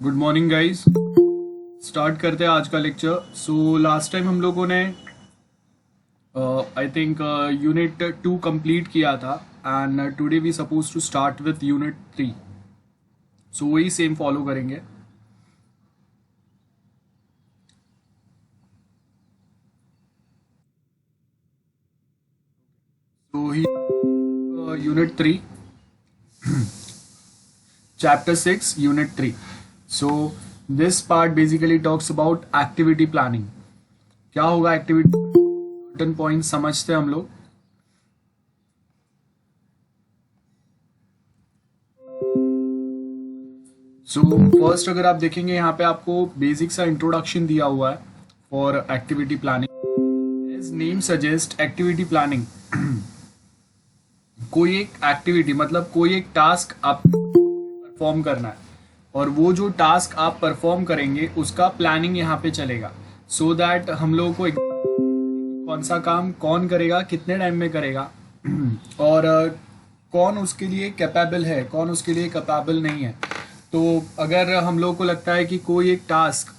Good morning guys. Start करते हैं आज का लेक्चर। सो लास्ट टाइम हम लोगों ने आई थिंक यूनिट 2 कंप्लीट किया था and today we suppose to start with unit 3। So वही सेम फॉलो करेंगे। तो ही unit 3 chapter 6 unit 3. So this part basically talks about activity planning. क्या होगा एक्टिविटी? सर्टेन पॉइंट समझते हैं हम लोग। सो फर्स्ट अगर आप देखेंगे यहाँ पे आपको बेसिक सा इंट्रोडक्शन दिया हुआ है for activity planning. As name suggest activity planning कोई एक एक्टिविटी मतलब कोई एक टास्क आप परफॉर्म करना है और वो जो टास्क आप परफॉर्म करेंगे उसका प्लानिंग यहाँ पे चलेगा सो दैट हम लोगों को कौन सा काम कौन करेगा, कितने टाइम में करेगा और कौन उसके लिए कैपेबल है, कौन उसके लिए कैपेबल नहीं है। तो अगर हम लोग को लगता है कि कोई एक टास्क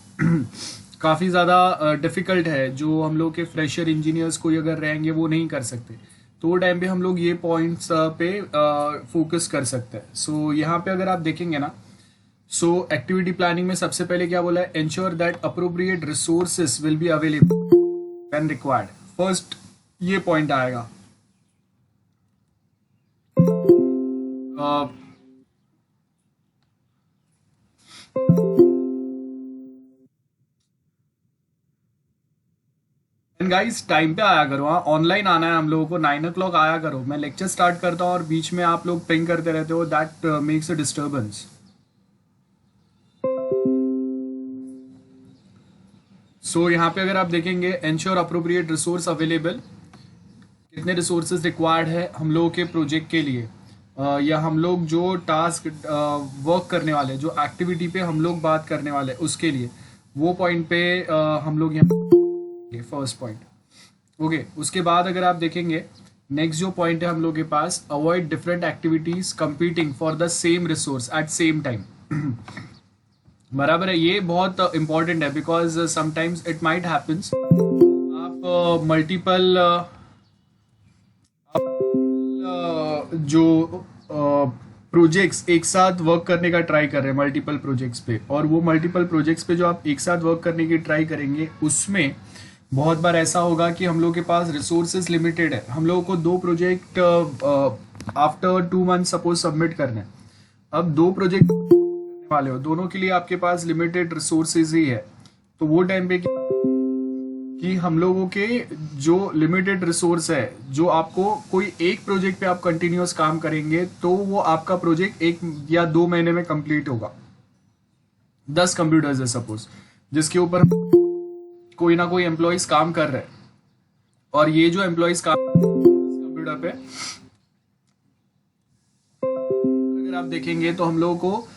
काफ़ी ज़्यादा डिफ़िकल्ट है जो हम लोग के फ्रेशर इंजीनियर्स कोई अगर रहेंगे वो नहीं कर सकते, तो वो टाइम पे हम लोग ये पॉइंट्स पे फोकस कर सकते हैं। सो यहाँ पे अगर आप देखेंगे ना, सो एक्टिविटी प्लानिंग में सबसे पहले क्या बोला है, ensure that appropriate resources will be available when required. First ये पॉइंट आएगा। गाइस टाइम पे आया करो, हाँ ऑनलाइन आना है हम लोगों को, 9 o'clock आया करो। मैं लेक्चर स्टार्ट करता हूँ और बीच में आप लोग पिंग करते रहते हो, दैट मेक्स अ डिस्टर्बेंस। सो यहाँ पे अगर आप देखेंगे एंश्योर अप्रोप्रिएट रिसोर्स अवेलेबल, कितने रिसोर्सेज रिक्वायर्ड है हम लोगों के प्रोजेक्ट के लिए या हम लोग जो टास्क वर्क करने वाले, जो एक्टिविटी पे हम लोग बात करने वाले उसके लिए, वो पॉइंट पे हम लोग यहाँ फर्स्ट पॉइंट। ओके, उसके बाद अगर आप देखेंगे नेक्स्ट जो पॉइंट है हम लोग के पास, avoid different activities competing for the same resource at same time. बराबर है, ये बहुत इंपॉर्टेंट है because sometimes it might happens आप मल्टीपल जो प्रोजेक्ट्स एक साथ वर्क करने का ट्राई कर रहे हैं मल्टीपल प्रोजेक्ट्स पे, और वो मल्टीपल प्रोजेक्ट्स पे जो आप एक साथ वर्क करने की ट्राई करेंगे उसमें बहुत बार ऐसा होगा कि हम लोग के पास रिसोर्सेज लिमिटेड है। हम लोगों को 2 project after 2 month suppose submit करने हैं। अब 2 प्रोजेक्ट करने वाले हो, दोनों के लिए आपके पास लिमिटेड रिसोर्सेज ही है। तो वो टाइम पे कि हम लोगों के जो लिमिटेड रिसोर्स है, जो आपको कोई एक प्रोजेक्ट पे आप कंटिन्यूअस काम करेंगे तो वो आपका प्रोजेक्ट 1 या 2 महीने में कंप्लीट होगा। 10 कंप्यूटर्स है सपोज जिसके ऊपर कोई ना कोई एम्प्लॉयज काम कर रहे हैं, और ये जो एम्प्लॉयज काम कंप्यूटर पे अगर आप देखेंगे तो हम लोगों को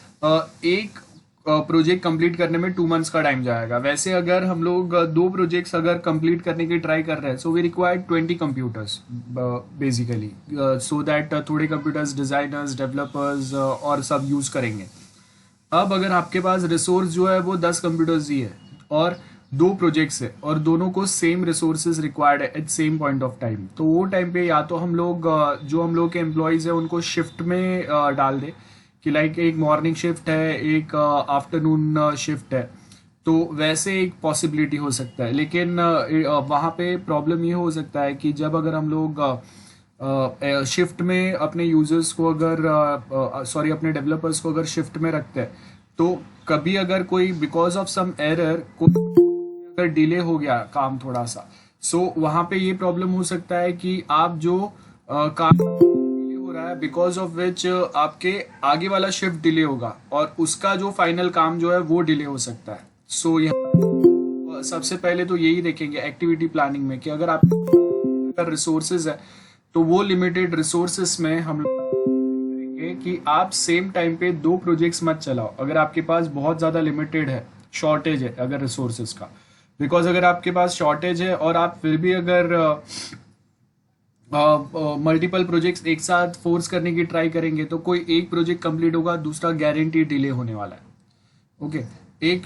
एक प्रोजेक्ट कंप्लीट करने में 2 मंथ्स का टाइम जाएगा। वैसे अगर हम लोग 2 प्रोजेक्ट्स अगर कंप्लीट करने की ट्राई कर रहे हैं, so we required 20 computers basically, so that थोड़े कंप्यूटर्स डिजाइनर्स, डेवलपर्स और सब यूज करेंगे। अब अगर आपके पास रिसोर्स जो है वो 10 कंप्यूटर्स ही है और 2 प्रोजेक्ट्स है और दोनों को सेम रिसोर्सेज रिक्वायर्ड है at same point of time, तो वो टाइम पे या तो हम लोग जो हम लोग के एम्प्लॉयज है उनको शिफ्ट में डाल दे कि लाइक एक मॉर्निंग शिफ्ट है, एक आफ्टरनून शिफ्ट है, तो वैसे एक पॉसिबिलिटी हो सकता है। लेकिन वहाँ पे प्रॉब्लम ये हो सकता है कि जब अगर हम लोग शिफ्ट में अपने यूजर्स को अगर सॉरी अपने डेवलपर्स को अगर शिफ्ट में रखते हैं, तो कभी अगर कोई बिकॉज ऑफ सम एरर को अगर डिले हो गया काम थोड़ा सा, सो वहाँ पे ये प्रॉब्लम हो सकता है कि आप जो काम डिले हो रहा है बिकॉज ऑफ विच आपके आगे वाला शिफ्ट डिले होगा और उसका जो फाइनल काम जो है वो डिले हो सकता है। सो यहाँ सबसे पहले तो यही देखेंगे एक्टिविटी प्लानिंग में कि अगर आप रिसोर्सेज है तो वो लिमिटेड रिसोर्सेज में हम करेंगे कि आप सेम टाइम पे 2 प्रोजेक्ट्स मत चलाओ अगर आपके पास बहुत ज़्यादा लिमिटेड है, शॉर्टेज है अगर रिसोर्सेज का। बिकॉज अगर आपके पास शॉर्टेज है और आप फिर भी अगर मल्टीपल प्रोजेक्ट्स एक साथ फोर्स करने की ट्राई करेंगे तो कोई एक प्रोजेक्ट कंप्लीट होगा, दूसरा गारंटी डिले होने वाला है। ओके, एक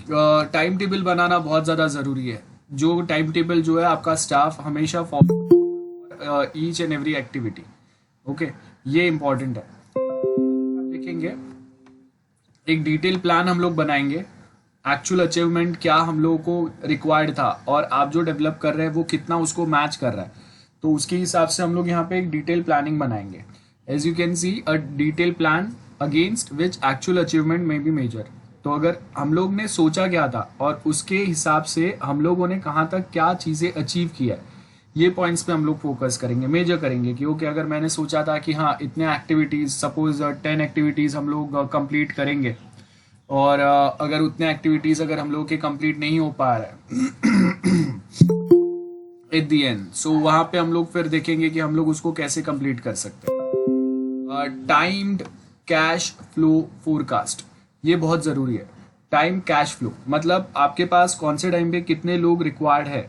टाइम टेबल बनाना बहुत ज़्यादा ज़रूरी है, जो टाइम टेबल जो है आपका स्टाफ हमेशा follow each and every activity. Okay, ये इम्पॉर्टेंट है। आप देखेंगे एक डिटेल प्लान हम लोग बनाएंगे, एक्चुअल अचीवमेंट क्या हम लोगों को रिक्वायर्ड था और आप जो डेवलप कर रहे हैं वो कितना उसको मैच कर रहा है, तो उसके हिसाब से हम लोग यहाँ पे एक डिटेल प्लानिंग बनाएंगे। As you can see a detail plan against which actual achievement में बी मेजर। तो अगर हम लोग ने सोचा क्या था और उसके हिसाब से हम लोगों ने कहाँ तक क्या चीज़ें अचीव किया है, ये पॉइंट्स पे हम लोग फोकस करेंगे, मेजर करेंगे कि ओके अगर मैंने सोचा था कि हाँ इतने एक्टिविटीज़, सपोज 10 एक्टिविटीज़ हम लोग कंप्लीट करेंगे और अगर उतने एक्टिविटीज़ अगर हम लोग के कंप्लीट नहीं हो पा रहा है एट दी एंड, सो वहाँ पे हम लोग फिर देखेंगे कि हम लोग उसको कैसे कंप्लीट कर सकते हैं। टाइम्ड कैश फ्लो फोरकास्ट, ये बहुत ज़रूरी है। टाइम कैश फ्लो मतलब आपके पास कौन से टाइम पे कितने लोग रिक्वायर्ड है,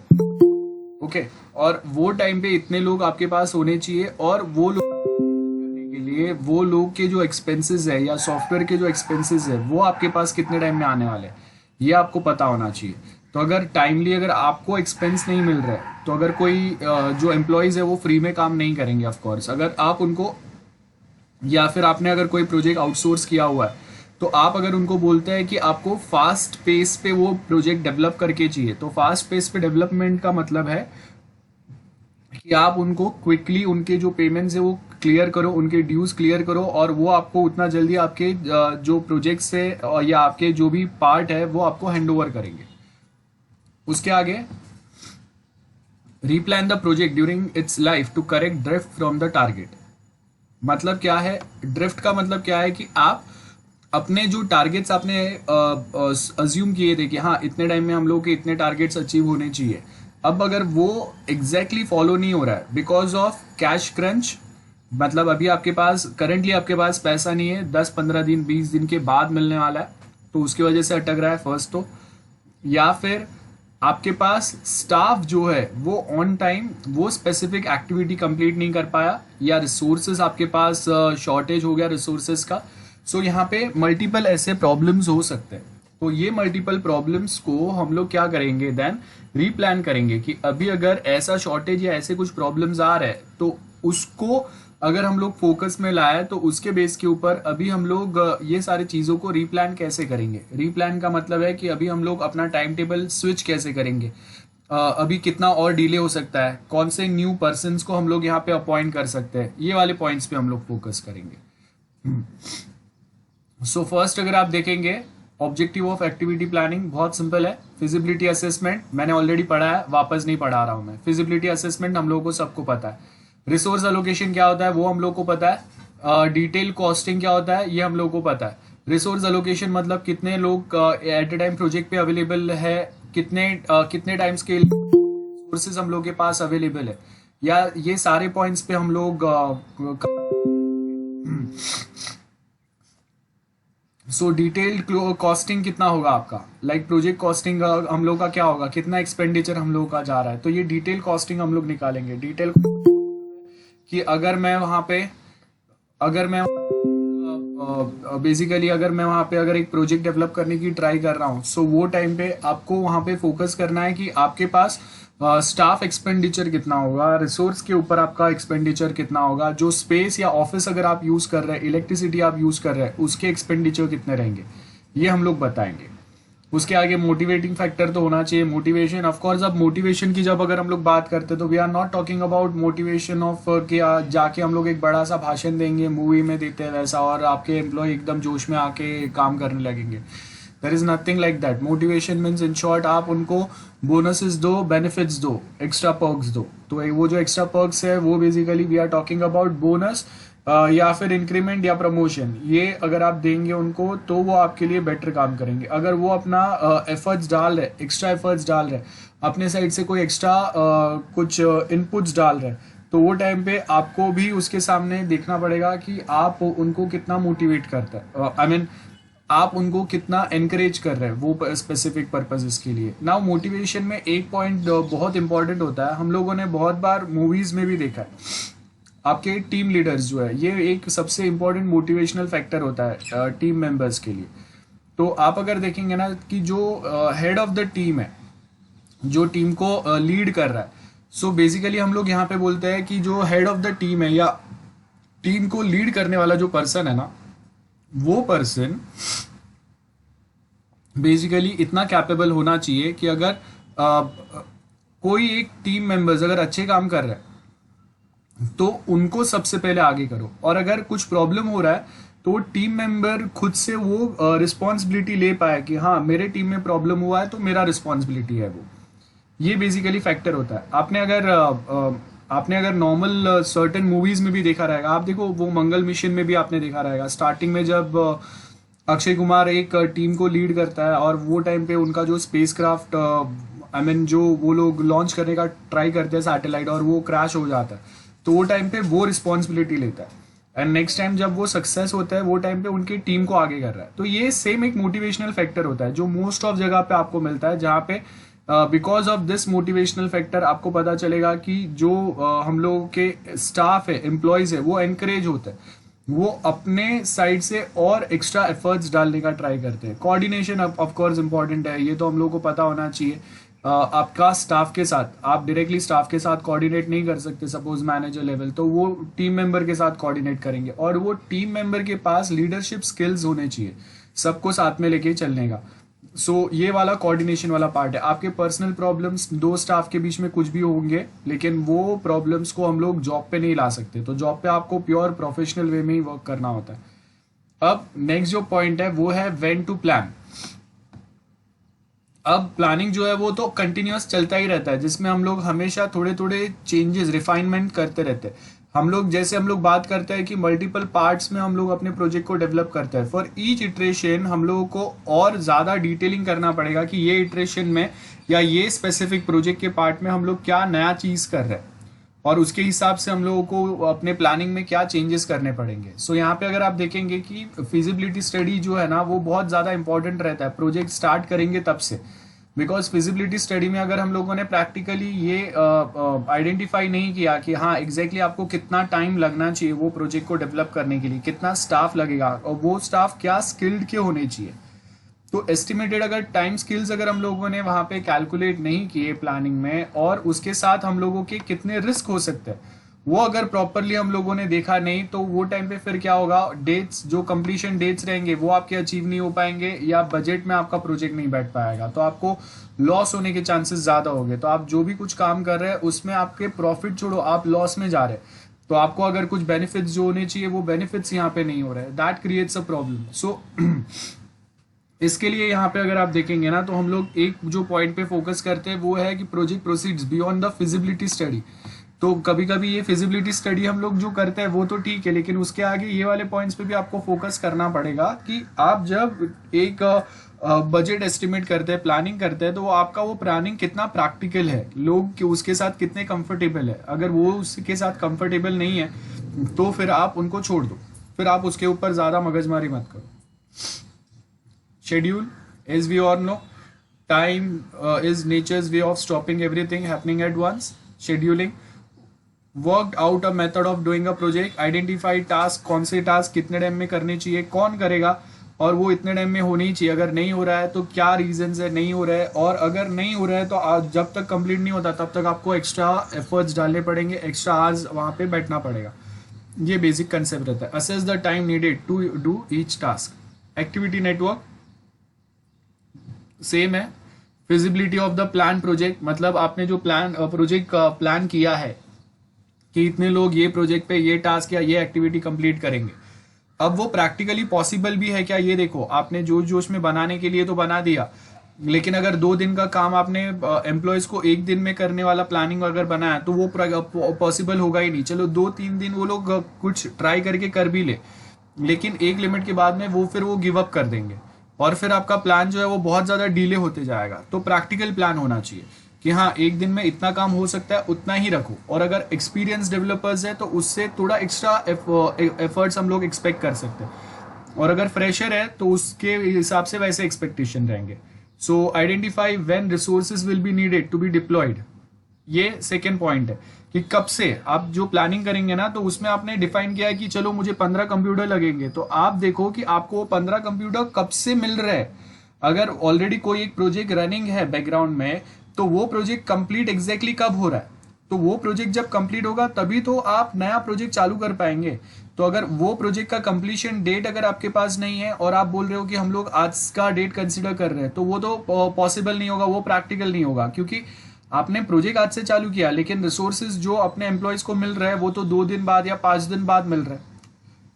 ओके, और वो टाइम पे इतने लोग आपके पास होने चाहिए, और वो लोग करने के लिए वो लोग के जो एक्सपेंसेस है या सॉफ्टवेयर के जो एक्सपेंसेस है वो आपके पास कितने टाइम में आने वाले हैं, ये आपको पता होना चाहिए। तो अगर टाइमली अगर आपको एक्सपेंस नहीं मिल रहा है, तो अगर कोई जो एम्प्लॉयज़ है वो फ्री में काम नहीं करेंगे ऑफ कोर्स। अगर आप उनको, या फिर आपने अगर कोई प्रोजेक्ट आउटसोर्स किया हुआ है, तो आप अगर उनको बोलते हैं कि आपको फास्ट पेस पे वो प्रोजेक्ट डेवलप करके चाहिए, तो फास्ट पेस पे डेवलपमेंट का मतलब है कि आप उनको क्विकली उनके जो पेमेंट्स है वो क्लियर करो, उनके ड्यूज क्लियर करो, और वो आपको उतना जल्दी आपके जो प्रोजेक्ट्स है या आपके जो भी पार्ट है वो आपको हैंड ओवर करेंगे। उसके आगे replan the project during its life to correct drift from the target. मतलब क्या है ड्रिफ्ट का? मतलब क्या है कि आप अपने जो टारगेट्स आपने अज्यूम किए थे कि हाँ इतने टाइम में हम लोग के इतने टारगेट्स अचीव होने चाहिए, अब अगर वो एग्जैक्टली फॉलो नहीं हो रहा है बिकॉज ऑफ कैश क्रंच, मतलब अभी आपके पास करंटली आपके पास पैसा नहीं है, 10-15 दिन 20 दिन के बाद मिलने वाला है, तो उसकी वजह से अटक रहा है फर्स्ट तो, या फिर आपके पास स्टाफ जो है वो ऑन टाइम वो स्पेसिफिक एक्टिविटी कंप्लीट नहीं कर पाया, या रिसोर्सेज आपके पास शॉर्टेज हो गया रिसोर्सेज का। सो यहाँ पे मल्टीपल ऐसे प्रॉब्लम्स हो सकते हैं। तो ये मल्टीपल प्रॉब्लम्स को हम लोग क्या करेंगे, देन रीप्लान करेंगे कि अभी अगर ऐसा शॉर्टेज या ऐसे कुछ प्रॉब्लम्स आ रहे हैं तो उसको अगर हम लोग फोकस में लाए तो उसके बेस के ऊपर अभी हम लोग ये सारी चीज़ों को रीप्लान कैसे करेंगे। रीप्लान का मतलब है कि अभी हम लोग अपना टाइम टेबल स्विच कैसे करेंगे, अभी कितना और डिले हो सकता है, कौन से न्यू पर्सन्स को हम लोग यहाँ पे अपॉइंट कर सकते हैं, ये वाले पॉइंट्स पे हम लोग फोकस करेंगे। सो फर्स्ट अगर आप देखेंगे ऑब्जेक्टिव ऑफ एक्टिविटी प्लानिंग बहुत सिंपल है। फिजिबिलिटी असेसमेंट मैंने ऑलरेडी पढ़ा है, वापस नहीं पढ़ा रहा हूँ मैं। फिजिबिलिटी असेसमेंट हम लोगों को सबको पता है। रिसोर्स एलोकेशन क्या होता है वो हम लोग को पता है। डिटेल कॉस्टिंग क्या होता है ये हम लोग को पता है। रिसोर्स एलोकेशन मतलब कितने लोग एट ए टाइम प्रोजेक्ट पे अवेलेबल है, कितने टाइम्स के रिसोर्सेज हम लोग के पास अवेलेबल है, या ये सारे पॉइंट्स पे हम लोग सो डिटेल्ड कॉस्टिंग कितना होगा आपका, लाइक प्रोजेक्ट कॉस्टिंग हम लोग का क्या होगा, कितना एक्सपेंडिचर हम लोग का जा रहा है, तो ये डिटेल कॉस्टिंग हम लोग निकालेंगे। डिटेल कि अगर मैं वहाँ पे बेसिकली अगर मैं वहाँ पे अगर एक प्रोजेक्ट डेवलप करने की ट्राई कर रहा हूँ, सो वो टाइम पे आपको वहाँ पे फोकस करना है कि आपके पास स्टाफ एक्सपेंडिचर कितना होगा, रिसोर्स के ऊपर आपका एक्सपेंडिचर कितना होगा, जो स्पेस या ऑफिस अगर आप यूज़ कर रहे हैं, इलेक्ट्रिसिटी आप यूज़ कर रहे हैं, उसके एक्सपेंडिचर कितने रहेंगे, ये हम लोग बताएंगे। उसके आगे मोटिवेटिंग फैक्टर तो होना चाहिए, मोटिवेशन ऑफ कोर्स। अब मोटिवेशन की जब अगर हम लोग बात करते हैं तो we are not talking about motivation of कि जाके हम लोग एक बड़ा सा भाषण देंगे मूवी में देते हैं वैसा और आपके एम्प्लॉय एकदम जोश में आके काम करने लगेंगे। There is nothing like that. Motivation means in short आप उनको बोनसेस दो, बेनिफिट्स दो, एक्स्ट्रा पर्क्स दो। तो वो जो एक्स्ट्रा पर्क्स है वो basically we are talking about bonus या फिर इंक्रीमेंट या प्रमोशन। ये अगर आप देंगे उनको तो वो आपके लिए बेटर काम करेंगे। अगर वो अपना एफर्ट्स डाल रहे, एक्स्ट्रा एफर्ट्स डाल रहे, अपने साइड से कोई एक्स्ट्रा कुछ इनपुट्स डाल रहे, तो वो टाइम पे आपको भी उसके सामने देखना पड़ेगा कि आप उनको कितना मोटिवेट करते हैं, आई मीन आप उनको कितना एनकरेज कर रहे हैं वो स्पेसिफिक पर्पजेस के लिए। नाउ मोटिवेशन में एक पॉइंट बहुत इंपॉर्टेंट होता है, हम लोगों ने बहुत बार मूवीज में भी देखा है। आपके टीम लीडर्स जो है ये एक सबसे इम्पोर्टेंट मोटिवेशनल फैक्टर होता है टीम मेंबर्स के लिए। तो आप अगर देखेंगे ना कि जो हेड ऑफ द टीम है, जो टीम को लीड कर रहा है, सो बेसिकली हम लोग यहाँ पे बोलते हैं कि जो हेड ऑफ द टीम है या टीम को लीड करने वाला जो पर्सन है ना, वो पर्सन बेसिकली इतना कैपेबल होना चाहिए कि अगर कोई एक टीम मेंबर्स अगर अच्छे काम कर रहे हैं तो उनको सबसे पहले आगे करो, और अगर कुछ प्रॉब्लम हो रहा है तो टीम मेंबर खुद से वो रिस्पॉन्सिबिलिटी ले पाए कि हाँ मेरे टीम में प्रॉब्लम हुआ है तो मेरा रिस्पॉन्सिबिलिटी है वो। ये बेसिकली फैक्टर होता है। आपने अगर नॉर्मल सर्टेन मूवीज में भी देखा रहेगा, आप देखो वो मंगल मिशन में भी आपने देखा रहेगा, स्टार्टिंग में जब अक्षय कुमार एक टीम को लीड करता है और वो टाइम पे उनका जो स्पेस क्राफ्ट जो वो लोग लॉन्च करने का ट्राई करते हैं सैटेलाइट और वो क्रैश हो जाता है, तो वो टाइम पे वो रिस्पॉन्सिबिलिटी लेता है, एंड नेक्स्ट टाइम जब वो सक्सेस होता है वो टाइम पे उनकी टीम को आगे कर रहा है। तो ये सेम एक मोटिवेशनल फैक्टर होता है जो मोस्ट ऑफ जगह पे आपको मिलता है, जहाँ पे because of this motivational factor आपको पता चलेगा कि जो हम लोगों के स्टाफ है, एम्प्लॉयज है, वो एनकरेज होता है, वो अपने साइड से और एक्स्ट्रा एफर्ट्स डालने का ट्राई करते हैं। कोऑर्डिनेशन ऑफ कोर्स इंपॉर्टेंट है, ये तो हम लोगों को पता होना चाहिए। आपका स्टाफ के साथ, आप डायरेक्टली स्टाफ के साथ कोऑर्डिनेट नहीं कर सकते, सपोज मैनेजर लेवल, तो वो टीम मेंबर के साथ कोऑर्डिनेट करेंगे, और वो टीम मेंबर के पास लीडरशिप स्किल्स होने चाहिए सबको साथ में लेके चलने का। सो ये वाला कोऑर्डिनेशन वाला पार्ट है। आपके पर्सनल प्रॉब्लम्स दो स्टाफ के बीच में कुछ भी होंगे, लेकिन वो प्रॉब्लम्स को हम लोग जॉब पे नहीं ला सकते, तो जॉब पे आपको प्योर प्रोफेशनल वे में ही वर्क करना होता है। अब नेक्स्ट जो पॉइंट है वो है व्हेन टू प्लान। अब प्लानिंग जो है वो तो कंटिन्यूअस चलता ही रहता है, जिसमें हम लोग हमेशा थोड़े थोड़े चेंजेस, रिफाइनमेंट करते रहते हैं। हम लोग बात करते हैं कि मल्टीपल पार्ट्स में हम लोग अपने प्रोजेक्ट को डेवलप करते हैं। फॉर ईच इटरेशन हम लोगों को और ज़्यादा डिटेलिंग करना पड़ेगा कि ये इटरेशन में या ये स्पेसिफिक प्रोजेक्ट के पार्ट में हम लोग क्या नया चीज़ कर रहे हैं, और उसके हिसाब से हम लोगों को अपने प्लानिंग में क्या चेंजेस करने पड़ेंगे। सो यहाँ पे अगर आप देखेंगे कि फिजिबिलिटी स्टडी जो है ना वो बहुत ज़्यादा इंपॉर्टेंट रहता है प्रोजेक्ट स्टार्ट करेंगे तब से, बिकॉज फिजिबिलिटी स्टडी में अगर हम लोगों ने प्रैक्टिकली ये आइडेंटिफाई नहीं किया कि हाँ एग्जैक्टली आपको कितना टाइम लगना चाहिए वो प्रोजेक्ट को डेवलप करने के लिए, कितना स्टाफ लगेगा और वो स्टाफ क्या स्किल्ड के होने चाहिए, तो एस्टिमेटेड अगर टाइम स्किल्स अगर हम लोगों ने वहाँ पे कैलकुलेट नहीं किए प्लानिंग में, और उसके साथ हम लोगों के कितने रिस्क हो सकते हैं वो अगर प्रॉपरली हम लोगों ने देखा नहीं, तो वो टाइम पे फिर क्या होगा, डेट्स जो कंप्लीशन डेट्स रहेंगे वो आपके अचीव नहीं हो पाएंगे, या बजट में आपका प्रोजेक्ट नहीं बैठ पाएगा, तो आपको लॉस होने के चांसेस ज़्यादा होंगे। तो आप जो भी कुछ काम कर रहे हैं उसमें आपके प्रॉफिट छोड़ो, आप लॉस में जा रहे हैं, तो आपको अगर कुछ बेनिफिट्स जो होने चाहिए वो बेनिफिट्स यहाँ पे नहीं हो रहे हैं, दैट क्रिएट्स अ प्रॉब्लम। सो इसके लिए यहाँ पे अगर आप देखेंगे ना तो हम लोग एक जो पॉइंट पे फोकस करते हैं वो है कि project proceeds beyond the feasibility study. तो कभी कभी ये फिजिबिलिटी स्टडी हम लोग जो करते हैं वो तो ठीक है, लेकिन उसके आगे ये वाले पॉइंट्स पे भी आपको फोकस करना पड़ेगा कि आप जब एक बजट एस्टिमेट करते हैं, प्लानिंग करते हैं, तो वो आपका वो प्लानिंग कितना प्रैक्टिकल है, लोग उसके साथ कितने कंफर्टेबल है। अगर वो उसके साथ कंफर्टेबल नहीं है तो फिर आप उनको छोड़ दो, फिर आप उसके ऊपर ज़्यादा मगजमारी मत करो। Schedule, as we all know, time is nature's way of stopping everything happening at once. Scheduling, worked out a method of doing a project, identify task, कौन से टास्क कितने टाइम में करने चाहिए, कौन करेगा, और वो इतने टाइम में होनी चाहिए। अगर नहीं हो रहा है तो क्या रीजंस है नहीं हो रहा है, और अगर नहीं हो रहा है तो जब तक कंप्लीट नहीं होता तब तक आपको एक्स्ट्रा एफर्ट्स डालने पड़ेंगे, एक्स्ट्रा आवर्स वहाँ पे बैठना पड़ेगा। ये बेसिक कंसेप्ट रहता है। Assess the time needed to do each task. Activity network same है। Feasibility of the plan project, मतलब आपने जो प्रोजेक्ट का प्लान किया है कि इतने लोग ये प्रोजेक्ट पे ये टास्क या ये एक्टिविटी कंप्लीट करेंगे, अब वो प्रैक्टिकली पॉसिबल भी है क्या, ये देखो। आपने जोश जोश में बनाने के लिए तो बना दिया, लेकिन अगर 2 दिन का काम आपने एम्प्लॉयज को 1 दिन में करने वाला प्लानिंग अगर बनाया तो वो पॉसिबल होगा ही नहीं। चलो 2-3 दिन वो लोग कुछ ट्राई करके कर भी ले, लेकिन एक लिमिट के बाद में फिर वो गिव अप कर देंगे, और फिर आपका प्लान जो है वो बहुत ज़्यादा डिले होते जाएगा। तो प्रैक्टिकल प्लान होना चाहिए कि हाँ 1 दिन में इतना काम हो सकता है, उतना ही रखो। और अगर एक्सपीरियंस डेवलपर्स है तो उससे थोड़ा एक्स्ट्रा एफर्ट्स हम लोग एक्सपेक्ट कर सकते हैं, और अगर फ्रेशर है तो उसके हिसाब से वैसे एक्सपेक्टेशन रहेंगे। So identify when resources will be needed to be deployed, ये सेकेंड पॉइंट है कि कब से आप जो प्लानिंग करेंगे ना, तो उसमें आपने डिफाइन किया है कि चलो मुझे 15 कंप्यूटर लगेंगे, तो आप देखो कि आपको वो 15 कंप्यूटर कब से मिल रहे हैं। अगर ऑलरेडी कोई एक प्रोजेक्ट रनिंग है बैकग्राउंड में, तो वो प्रोजेक्ट कंप्लीट एग्जैक्टली कब हो रहा है, तो वो प्रोजेक्ट जब कंप्लीट होगा तभी तो आप नया प्रोजेक्ट चालू कर पाएंगे। तो अगर वो प्रोजेक्ट का कंप्लीशन डेट अगर आपके पास नहीं है और आप बोल रहे हो कि हम लोग आज का डेट कंसिडर कर रहे हैं, तो वो तो पॉसिबल नहीं होगा, वो प्रैक्टिकल नहीं होगा, क्योंकि आपने प्रोजेक्ट आज से चालू किया लेकिन रिसोर्सेज जो अपने एम्प्लॉयज को मिल रहे हैं वो तो 2 दिन बाद या 5 दिन बाद मिल रहे हैं।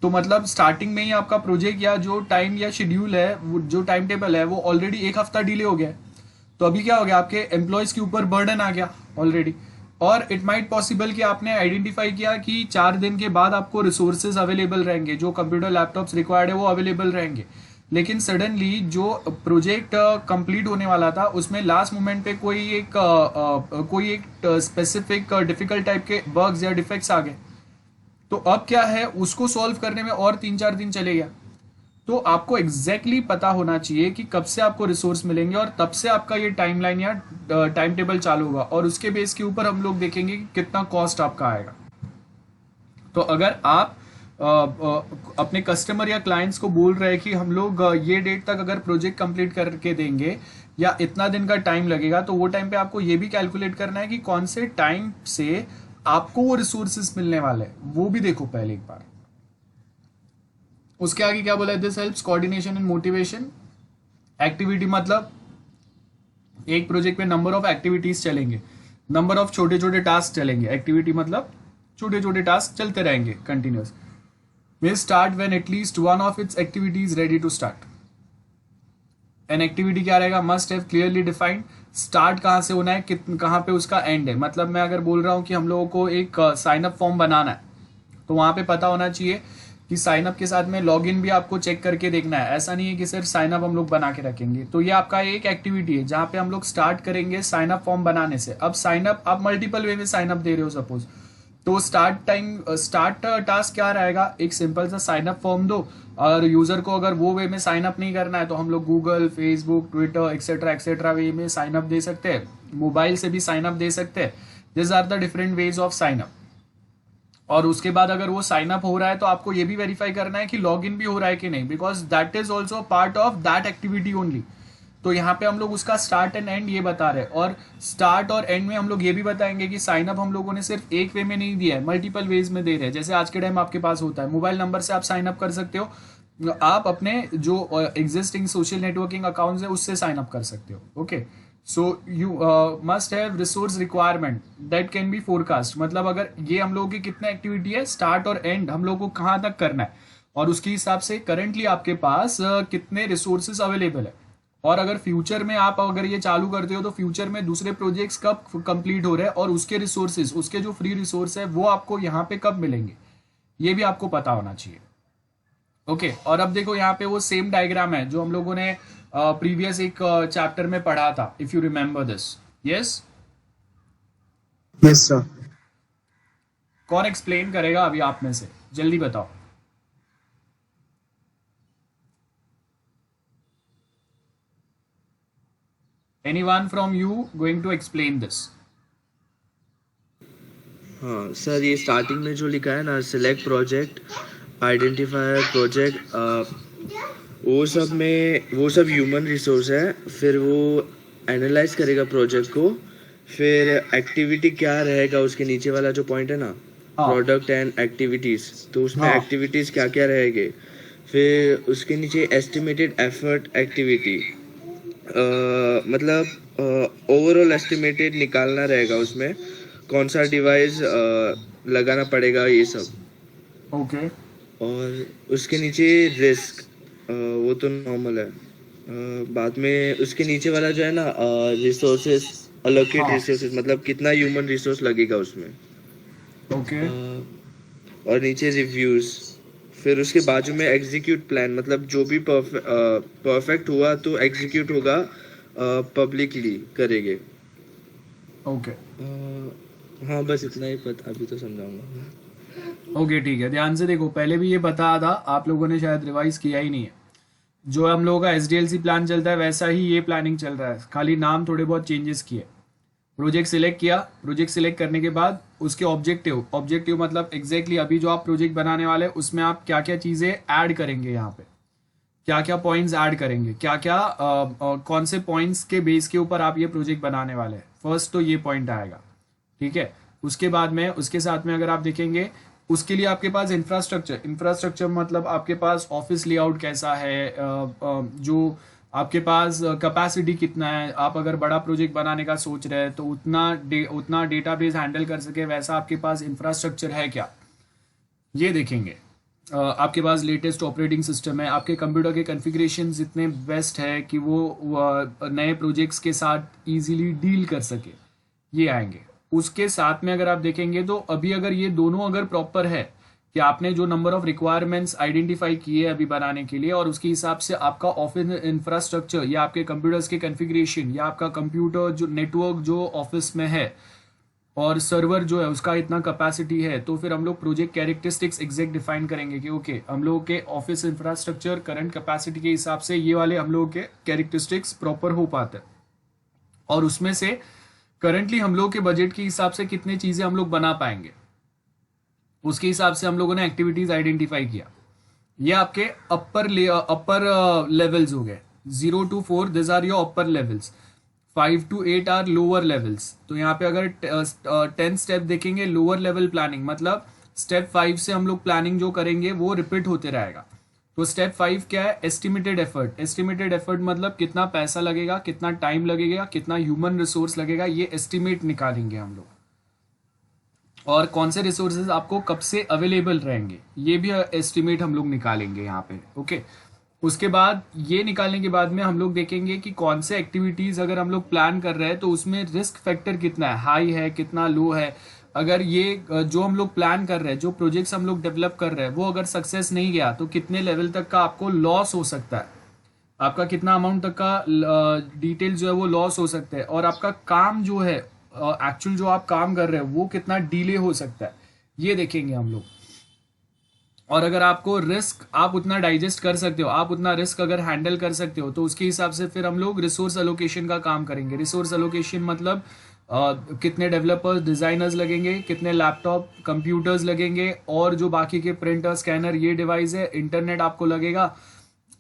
तो मतलब स्टार्टिंग में ही आपका प्रोजेक्ट या जो टाइम या शेड्यूल है, जो टाइम टेबल है, वो ऑलरेडी एक हफ्ता डिले हो गया है। तो अभी क्या हो गया, आपके एम्प्लॉयज के ऊपर बर्डन आ गया ऑलरेडी। और इट माइट पॉसिबल कि आपने आइडेंटिफाई किया कि 4 दिन के बाद आपको रिसोर्सेज अवेलेबल रहेंगे, जो कंप्यूटर लैपटॉप्स रिक्वायर्ड है वो अवेलेबल रहेंगे, लेकिन सडनली जो प्रोजेक्ट कंप्लीट होने वाला था उसमें लास्ट मोमेंट पे कोई एक स्पेसिफिक डिफिकल्ट टाइप के बग्स या डिफेक्ट्स आ गए। तो अब क्या है, उसको सॉल्व करने में और 3-4 दिन चले गया। तो आपको एग्जैक्टली पता होना चाहिए कि कब से आपको रिसोर्स मिलेंगे और तब से आपका ये टाइमलाइन या टाइम टेबल चालू होगा, और उसके बेस के ऊपर हम लोग देखेंगे कि कितना कॉस्ट आपका आएगा। तो अगर आप अपने कस्टमर या क्लाइंट्स को बोल रहे हैं कि हम लोग ये डेट तक अगर प्रोजेक्ट कंप्लीट करके देंगे या इतना दिन का टाइम लगेगा, तो वो टाइम पे आपको ये भी कैलकुलेट करना है कि कौन से टाइम से आपको वो रिसोर्सेस मिलने वाले हैं, वो भी देखो पहले एक बार। उसके आगे क्या बोला है, this helps coordination and motivation. Activity मतलब एक प्रोजेक्ट में नंबर ऑफ एक्टिविटीज चलेंगे, नंबर ऑफ छोटे छोटे टास्क चलेंगे। एक्टिविटी मतलब छोटे छोटे टास्क चलते रहेंगे continuous. will start when at least one of its activity is ready to start. An activity क्या रहेगा, must have clearly defined start कहाँ से होना है, कहाँ पे उसका एंड है। मतलब मैं अगर बोल रहा हूँ कि हम लोगों को एक साइन अप फॉर्म बनाना है, तो वहाँ पे पता होना चाहिए कि साइन अप के साथ में लॉग इन भी आपको चेक करके देखना है। ऐसा नहीं है कि सिर्फ साइन अप हम लोग बना के रखेंगे। तो ये आपका एक एक्टिविटी है जहाँ पे हम लोग स्टार्ट करेंगे साइन अप फॉर्म बनाने से। अब साइन अप आप मल्टीपल वे में साइन अप दे रहे हो सपोज, तो स्टार्ट टास्क क्या रहेगा, एक सिंपल सा साइन अप फॉर्म दो, और यूजर को अगर वो वे में साइन अप नहीं करना है तो हम लोग गूगल, फेसबुक, ट्विटर एक्सेट्रा वे में साइन अप दे सकते हैं, मोबाइल से भी साइन अप दे सकते हैं। This are the different ways of sign up. और उसके बाद अगर वो साइन अप हो रहा है तो आपको ये भी वेरीफाई करना है कि लॉग इन भी हो रहा है कि नहीं, because that is also part of that activity only. तो यहाँ पे हम लोग उसका स्टार्ट एंड एंड ये बता रहे हैं, और स्टार्ट और एंड में हम लोग ये भी बताएंगे कि साइन अप हम लोगों ने सिर्फ एक वे में नहीं दिया है, मल्टीपल वेज में दे रहे हैं। जैसे आज के टाइम आपके पास होता है, मोबाइल नंबर से आप साइन अप कर सकते हो, आप अपने जो एग्जिस्टिंग सोशल नेटवर्किंग अकाउंट्स है उससे साइन अप कर सकते हो। Okay, so you must have resource requirement that can be forecast. मतलब अगर ये हम लोगों की कितना एक्टिविटी है, स्टार्ट और एंड हम लोग को कहाँ तक करना है, और उसके हिसाब से करंटली आपके पास कितने रिसोर्सेज अवेलेबल है। और अगर फ्यूचर में आप अगर ये चालू करते हो तो फ्यूचर में दूसरे प्रोजेक्ट्स कब कंप्लीट हो रहे हैं और उसके रिसोर्सेज, उसके जो फ्री रिसोर्स है वो आपको यहाँ पे कब मिलेंगे, ये भी आपको पता होना चाहिए। ओके, और अब देखो यहाँ पे वो सेम डायग्राम है जो हम लोगों ने प्रीवियस एक चैप्टर में पढ़ा था, if you remember this. Yes yes sir. कौन एक्सप्लेन करेगा अभी आप में से, जल्दी बताओ। Anyone from you going to explain this? हाँ सर, ये स्टार्टिंग में जो लिखा है ना, सिलेक्ट प्रोजेक्ट, आइडेंटिफायर प्रोजेक्ट, वो सब ह्यूमन रिसोर्स है। फिर वो एनालाइज करेगा प्रोजेक्ट को, फिर एक्टिविटी क्या रहेगा उसके नीचे वाला जो पॉइंट है ना, प्रोडक्ट एंड एक्टिविटीज, तो उसमें एक्टिविटीज क्या क्या रहेंगे। फिर उसके नीचे एस्टिमेटेड एफर्ट एक्टिविटी, मतलब ओवरऑल एस्टिमेटेड निकालना रहेगा, उसमें कौन सा डिवाइस लगाना पड़ेगा, ये सब। ओके, और उसके नीचे रिस्क, वो तो नॉर्मल है। बाद में उसके नीचे वाला जो है ना, रिसोर्सेस, अलोकेट रिसोर्सेस, मतलब कितना ह्यूमन रिसोर्स लगेगा उसमें। ओके, और नीचे रिव्यूज। फिर उसके बाजू में एग्जीक्यूट प्लान, मतलब जो भी परफेक्ट हुआ तो एग्जीक्यूट होगा, पब्लिकली करेंगे। ओके, हाँ बस इतना ही पता, अभी तो समझाऊंगा। ओके, ठीक है। ध्यान से देखो, पहले भी ये बता था, आप लोगों ने शायद रिवाइज किया ही नहीं है। जो हम लोगों का SDLC प्लान चलता है वैसा ही ये प्लानिंग चल रहा है, खाली नाम थोड़े बहुत चेंजेस किए। प्रोजेक्ट सिलेक्ट किया, प्रोजेक्ट सिलेक्ट करने के बाद उसके ऑब्जेक्टिव मतलब एग्जैक्टली अभी जो आप प्रोजेक्ट बनाने वाले हैं उसमें आप क्या क्या चीज़ें ऐड करेंगे, यहाँ पे क्या क्या पॉइंट्स ऐड करेंगे, क्या क्या कौन से पॉइंट्स के बेस के ऊपर आप ये प्रोजेक्ट बनाने वाले हैं। फर्स्ट तो ये पॉइंट आएगा, ठीक है। उसके बाद में उसके साथ में अगर आप देखेंगे उसके लिए आपके पास इंफ्रास्ट्रक्चर मतलब आपके पास ऑफिस लेआउट कैसा है, जो आपके पास कैपेसिटी कितना है, आप अगर बड़ा प्रोजेक्ट बनाने का सोच रहे हैं तो उतना डेटाबेस हैंडल कर सके वैसा आपके पास इंफ्रास्ट्रक्चर है क्या, ये देखेंगे। आपके पास लेटेस्ट ऑपरेटिंग सिस्टम है, आपके कंप्यूटर के कॉन्फ़िगरेशन इतने बेस्ट है कि वो नए प्रोजेक्ट्स के साथ इजीली डील कर सके, ये आएंगे। उसके साथ में अगर आप देखेंगे तो अभी अगर ये दोनों अगर प्रॉपर है कि आपने जो नंबर ऑफ रिक्वायरमेंट्स आइडेंटिफाई किए अभी बनाने के लिए और उसके हिसाब से आपका ऑफिस इंफ्रास्ट्रक्चर या आपके कंप्यूटर्स के कॉन्फ़िगरेशन या आपका कंप्यूटर जो नेटवर्क जो ऑफिस में है और सर्वर जो है उसका इतना कैपेसिटी है, तो फिर हम लोग प्रोजेक्ट कैरेक्टरिस्टिक्स एग्जैक्ट डिफाइन करेंगे कि ओके हम लोगों के ऑफिस इंफ्रास्ट्रक्चर करंट कैपेसिटी के हिसाब से ये वाले हम लोगों के कैरेक्टरिस्टिक्स प्रॉपर हो पाते हैं और उसमें से करंटली हम लोग के बजट के हिसाब से कितनी चीज़ें हम लोग बना पाएंगे, उसके हिसाब से हम लोगों ने एक्टिविटीज आइडेंटिफाई किया। ये आपके अपर लेवल्स हो गए, 0 to 4 this are your upper levels, 5 to 8 आर लोअर लेवल्स। तो यहाँ पे अगर 10 स्टेप देखेंगे लोअर लेवल प्लानिंग मतलब स्टेप 5 से हम लोग प्लानिंग जो करेंगे वो रिपीट होते रहेगा। तो स्टेप 5 क्या है, एस्टिमेटेड एफर्ट मतलब कितना पैसा लगेगा, कितना टाइम लगेगा, कितना ह्यूमन रिसोर्स लगेगा, ये एस्टिमेट निकालेंगे हम लोग, और कौन से रिसोर्सेज आपको कब से अवेलेबल रहेंगे ये भी एस्टिमेट हम लोग निकालेंगे यहाँ पे, ओके। उसके बाद ये निकालने के बाद में हम लोग देखेंगे कि कौन से एक्टिविटीज अगर हम लोग प्लान कर रहे हैं तो उसमें रिस्क फैक्टर कितना है, हाई है कितना लो है। अगर ये जो हम लोग प्लान कर रहे हैं, जो प्रोजेक्ट्स हम लोग डेवलप कर रहे हैं वो अगर सक्सेस नहीं गया तो कितने लेवल तक का आपको लॉस हो सकता है, आपका कितना अमाउंट तक का डिटेल जो है वो लॉस हो सकता है, और आपका काम जो है एक्चुअल जो आप काम कर रहे हैं वो कितना डिले हो सकता है, ये देखेंगे हम लोग। और अगर आपको रिस्क आप उतना डाइजेस्ट कर सकते हो, आप उतना रिस्क अगर हैंडल कर सकते हो तो उसके हिसाब से फिर हम लोग रिसोर्स एलोकेशन का काम करेंगे। रिसोर्स एलोकेशन मतलब कितने डेवलपर्स डिजाइनर्स लगेंगे, कितने लैपटॉप कंप्यूटर्स लगेंगे, और जो बाकी के प्रिंटर स्कैनर ये डिवाइस है, इंटरनेट आपको लगेगा,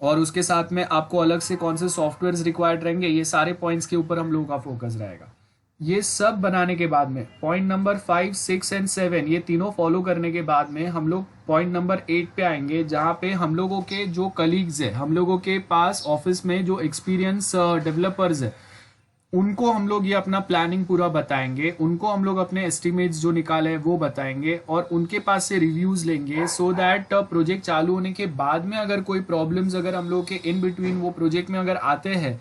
और उसके साथ में आपको अलग से कौन से सॉफ्टवेयर रिक्वायर्ड रहेंगे, ये सारे पॉइंट्स के ऊपर हम लोगों का फोकस रहेगा। ये सब बनाने के बाद में पॉइंट नंबर 5, 6 एंड 7 ये तीनों फॉलो करने के बाद में हम लोग पॉइंट नंबर 8 पे आएंगे, जहाँ पे हम लोगों के जो कलीग्स है, हम लोगों के पास ऑफिस में जो एक्सपीरियंस डेवलपर्स है, उनको हम लोग ये अपना प्लानिंग पूरा बताएंगे, उनको हम लोग अपने एस्टिमेट्स जो निकाले हैं वो बताएंगे और उनके पास से रिव्यूज लेंगे, सो दैट प्रोजेक्ट चालू होने के बाद में अगर कोई प्रॉब्लम्स अगर हम लोग के इन बिटवीन वो प्रोजेक्ट में अगर आते हैं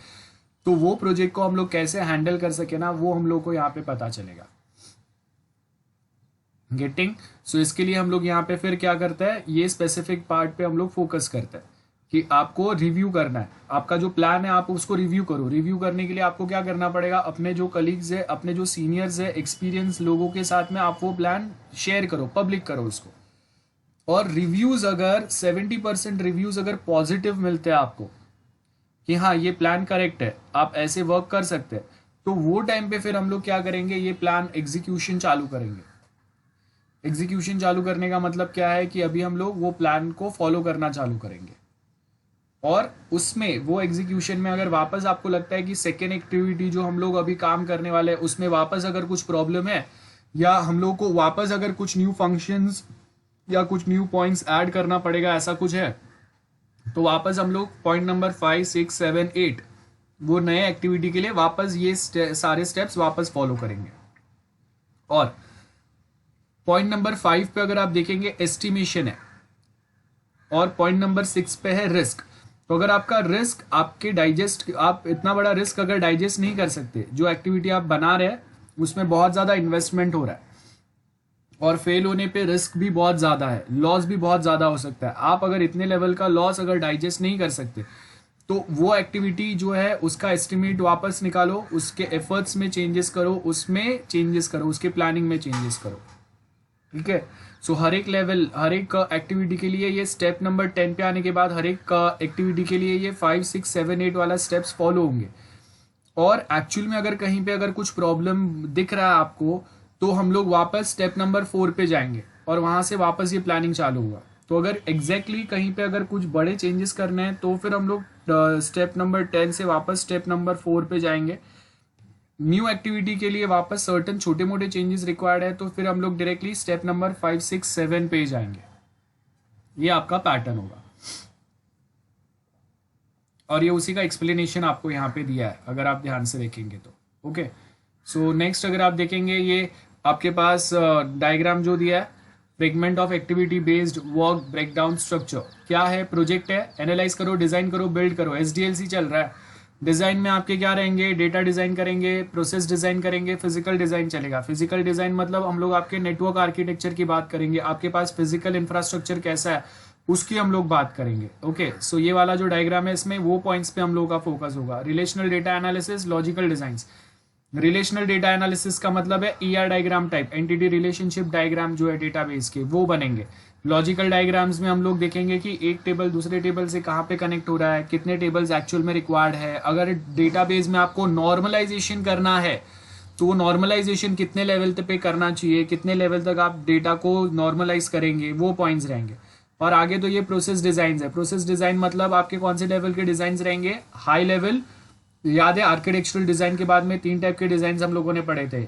तो वो प्रोजेक्ट को हम लोग कैसे हैंडल कर सके ना, वो हम लोग को यहाँ पे पता चलेगा। गेटिंग? सो इसके लिए हम लोग यहाँ पे फिर क्या करते हैं, ये स्पेसिफिक पार्ट पे हम लोग फोकस करते हैं कि आपको रिव्यू करना है, आपका जो प्लान है आप उसको रिव्यू करो। रिव्यू करने के लिए आपको क्या करना पड़ेगा, अपने जो कलीग्स है, अपने जो सीनियर्स है, एक्सपीरियंस लोगों के साथ में आप वो प्लान शेयर करो, पब्लिक करो उसको। और रिव्यूज अगर 70% रिव्यूज अगर पॉजिटिव मिलते हैं आपको कि हाँ ये प्लान करेक्ट है, आप ऐसे वर्क कर सकते हैं, तो वो टाइम पे फिर हम लोग क्या करेंगे, ये प्लान एग्जीक्यूशन चालू करेंगे। एग्जीक्यूशन चालू करने का मतलब क्या है कि अभी हम लोग वो प्लान को फॉलो करना चालू करेंगे, और उसमें वो एग्जीक्यूशन में अगर वापस आपको लगता है कि सेकेंड एक्टिविटी जो हम लोग अभी काम करने वाले हैं उसमें वापस अगर कुछ प्रॉब्लम है, या हम लोग को वापस अगर कुछ न्यू फंक्शंस या कुछ न्यू पॉइंट्स ऐड करना पड़ेगा, ऐसा कुछ है, तो वापस हम लोग पॉइंट नंबर 5, 6, 7, 8 वो नए एक्टिविटी के लिए वापस ये सारे स्टेप्स वापस फॉलो करेंगे। और पॉइंट नंबर 5 पे अगर आप देखेंगे एस्टिमेशन है, और पॉइंट नंबर 6 पे है रिस्क। तो अगर आपका रिस्क आपके डाइजेस्ट, आप इतना बड़ा रिस्क अगर डाइजेस्ट नहीं कर सकते, जो एक्टिविटी आप बना रहे हैं उसमें बहुत ज्यादा इन्वेस्टमेंट हो रहा है और फेल होने पे रिस्क भी बहुत ज्यादा है, लॉस भी बहुत ज्यादा हो सकता है। आप अगर इतने लेवल का लॉस अगर डाइजेस्ट नहीं कर सकते तो वो एक्टिविटी जो है उसका एस्टिमेट वापस निकालो, उसके एफर्ट्स में चेंजेस करो, उसमें चेंजेस करो, उसके प्लानिंग में चेंजेस करो, ठीक है। सो हर एक लेवल, हर एक एक्टिविटी के लिए ये स्टेप नंबर 10 पे आने के बाद हर एक एक्टिविटी के लिए ये 5, 6, 7, 8 वाला स्टेप्स फॉलो होंगे। और एक्चुअल में अगर कहीं पे अगर कुछ प्रॉब्लम दिख रहा है आपको, तो हम लोग वापस स्टेप नंबर 4 पे जाएंगे और वहां से वापस ये प्लानिंग चालू हुआ। तो अगर एग्जैक्टली कहीं पे अगर कुछ बड़े चेंजेस करने हैं तो फिर हम लोग स्टेप नंबर 10 से वापस स्टेप नंबर 4 पे जाएंगे। न्यू एक्टिविटी के लिए वापस सर्टन छोटे मोटे चेंजेस रिक्वायर्ड है तो फिर हम लोग डायरेक्टली स्टेप नंबर 5, 6, 7 पे जाएंगे। ये आपका पैटर्न होगा और ये उसी का एक्सप्लेनेशन आपको यहाँ पे दिया है अगर आप ध्यान से देखेंगे तो। ओके, सो नेक्स्ट अगर आप देखेंगे, ये आपके पास डायग्राम जो दिया है, fragment of activity based work breakdown structure क्या है, प्रोजेक्ट है, एनालाइज करो, डिजाइन करो, बिल्ड करो, SDLC चल रहा है। डिजाइन में आपके क्या रहेंगे, डेटा डिजाइन करेंगे, प्रोसेस डिजाइन करेंगे, फिजिकल डिजाइन चलेगा। फिजिकल डिजाइन मतलब हम लोग आपके नेटवर्क आर्किटेक्चर की बात करेंगे, आपके पास फिजिकल इंफ्रास्ट्रक्चर कैसा है उसकी हम लोग बात करेंगे। ओके, सो ये वाला जो डायग्राम है इसमें वो पॉइंट्स पे हम लोग का फोकस होगा। Relational data analysis, logical designs. Relational data analysis का मतलब है ER diagram type, entity relationship diagram जो है डेटाबेस के वो बनेंगे। लॉजिकल डायग्राम्स में हम लोग देखेंगे कि एक टेबल दूसरे टेबल से कहाँ पे कनेक्ट हो रहा है, कितने टेबल्स एक्चुअल में रिक्वायर्ड है। अगर डेटाबेस में आपको नॉर्मलाइजेशन करना है तो वो नॉर्मलाइजेशन कितने लेवल पे करना चाहिए, कितने लेवल तक आप डेटा को नॉर्मलाइज करेंगे, वो पॉइंट्स रहेंगे। और आगे तो ये प्रोसेस डिजाइन है। प्रोसेस डिजाइन मतलब आपके कौन से लेवल के डिजाइन रहेंगे, हाई लेवल। याद है आर्किटेक्चरल डिजाइन के बाद में 3 टाइप के डिजाइन हम लोगों ने पढ़े थे।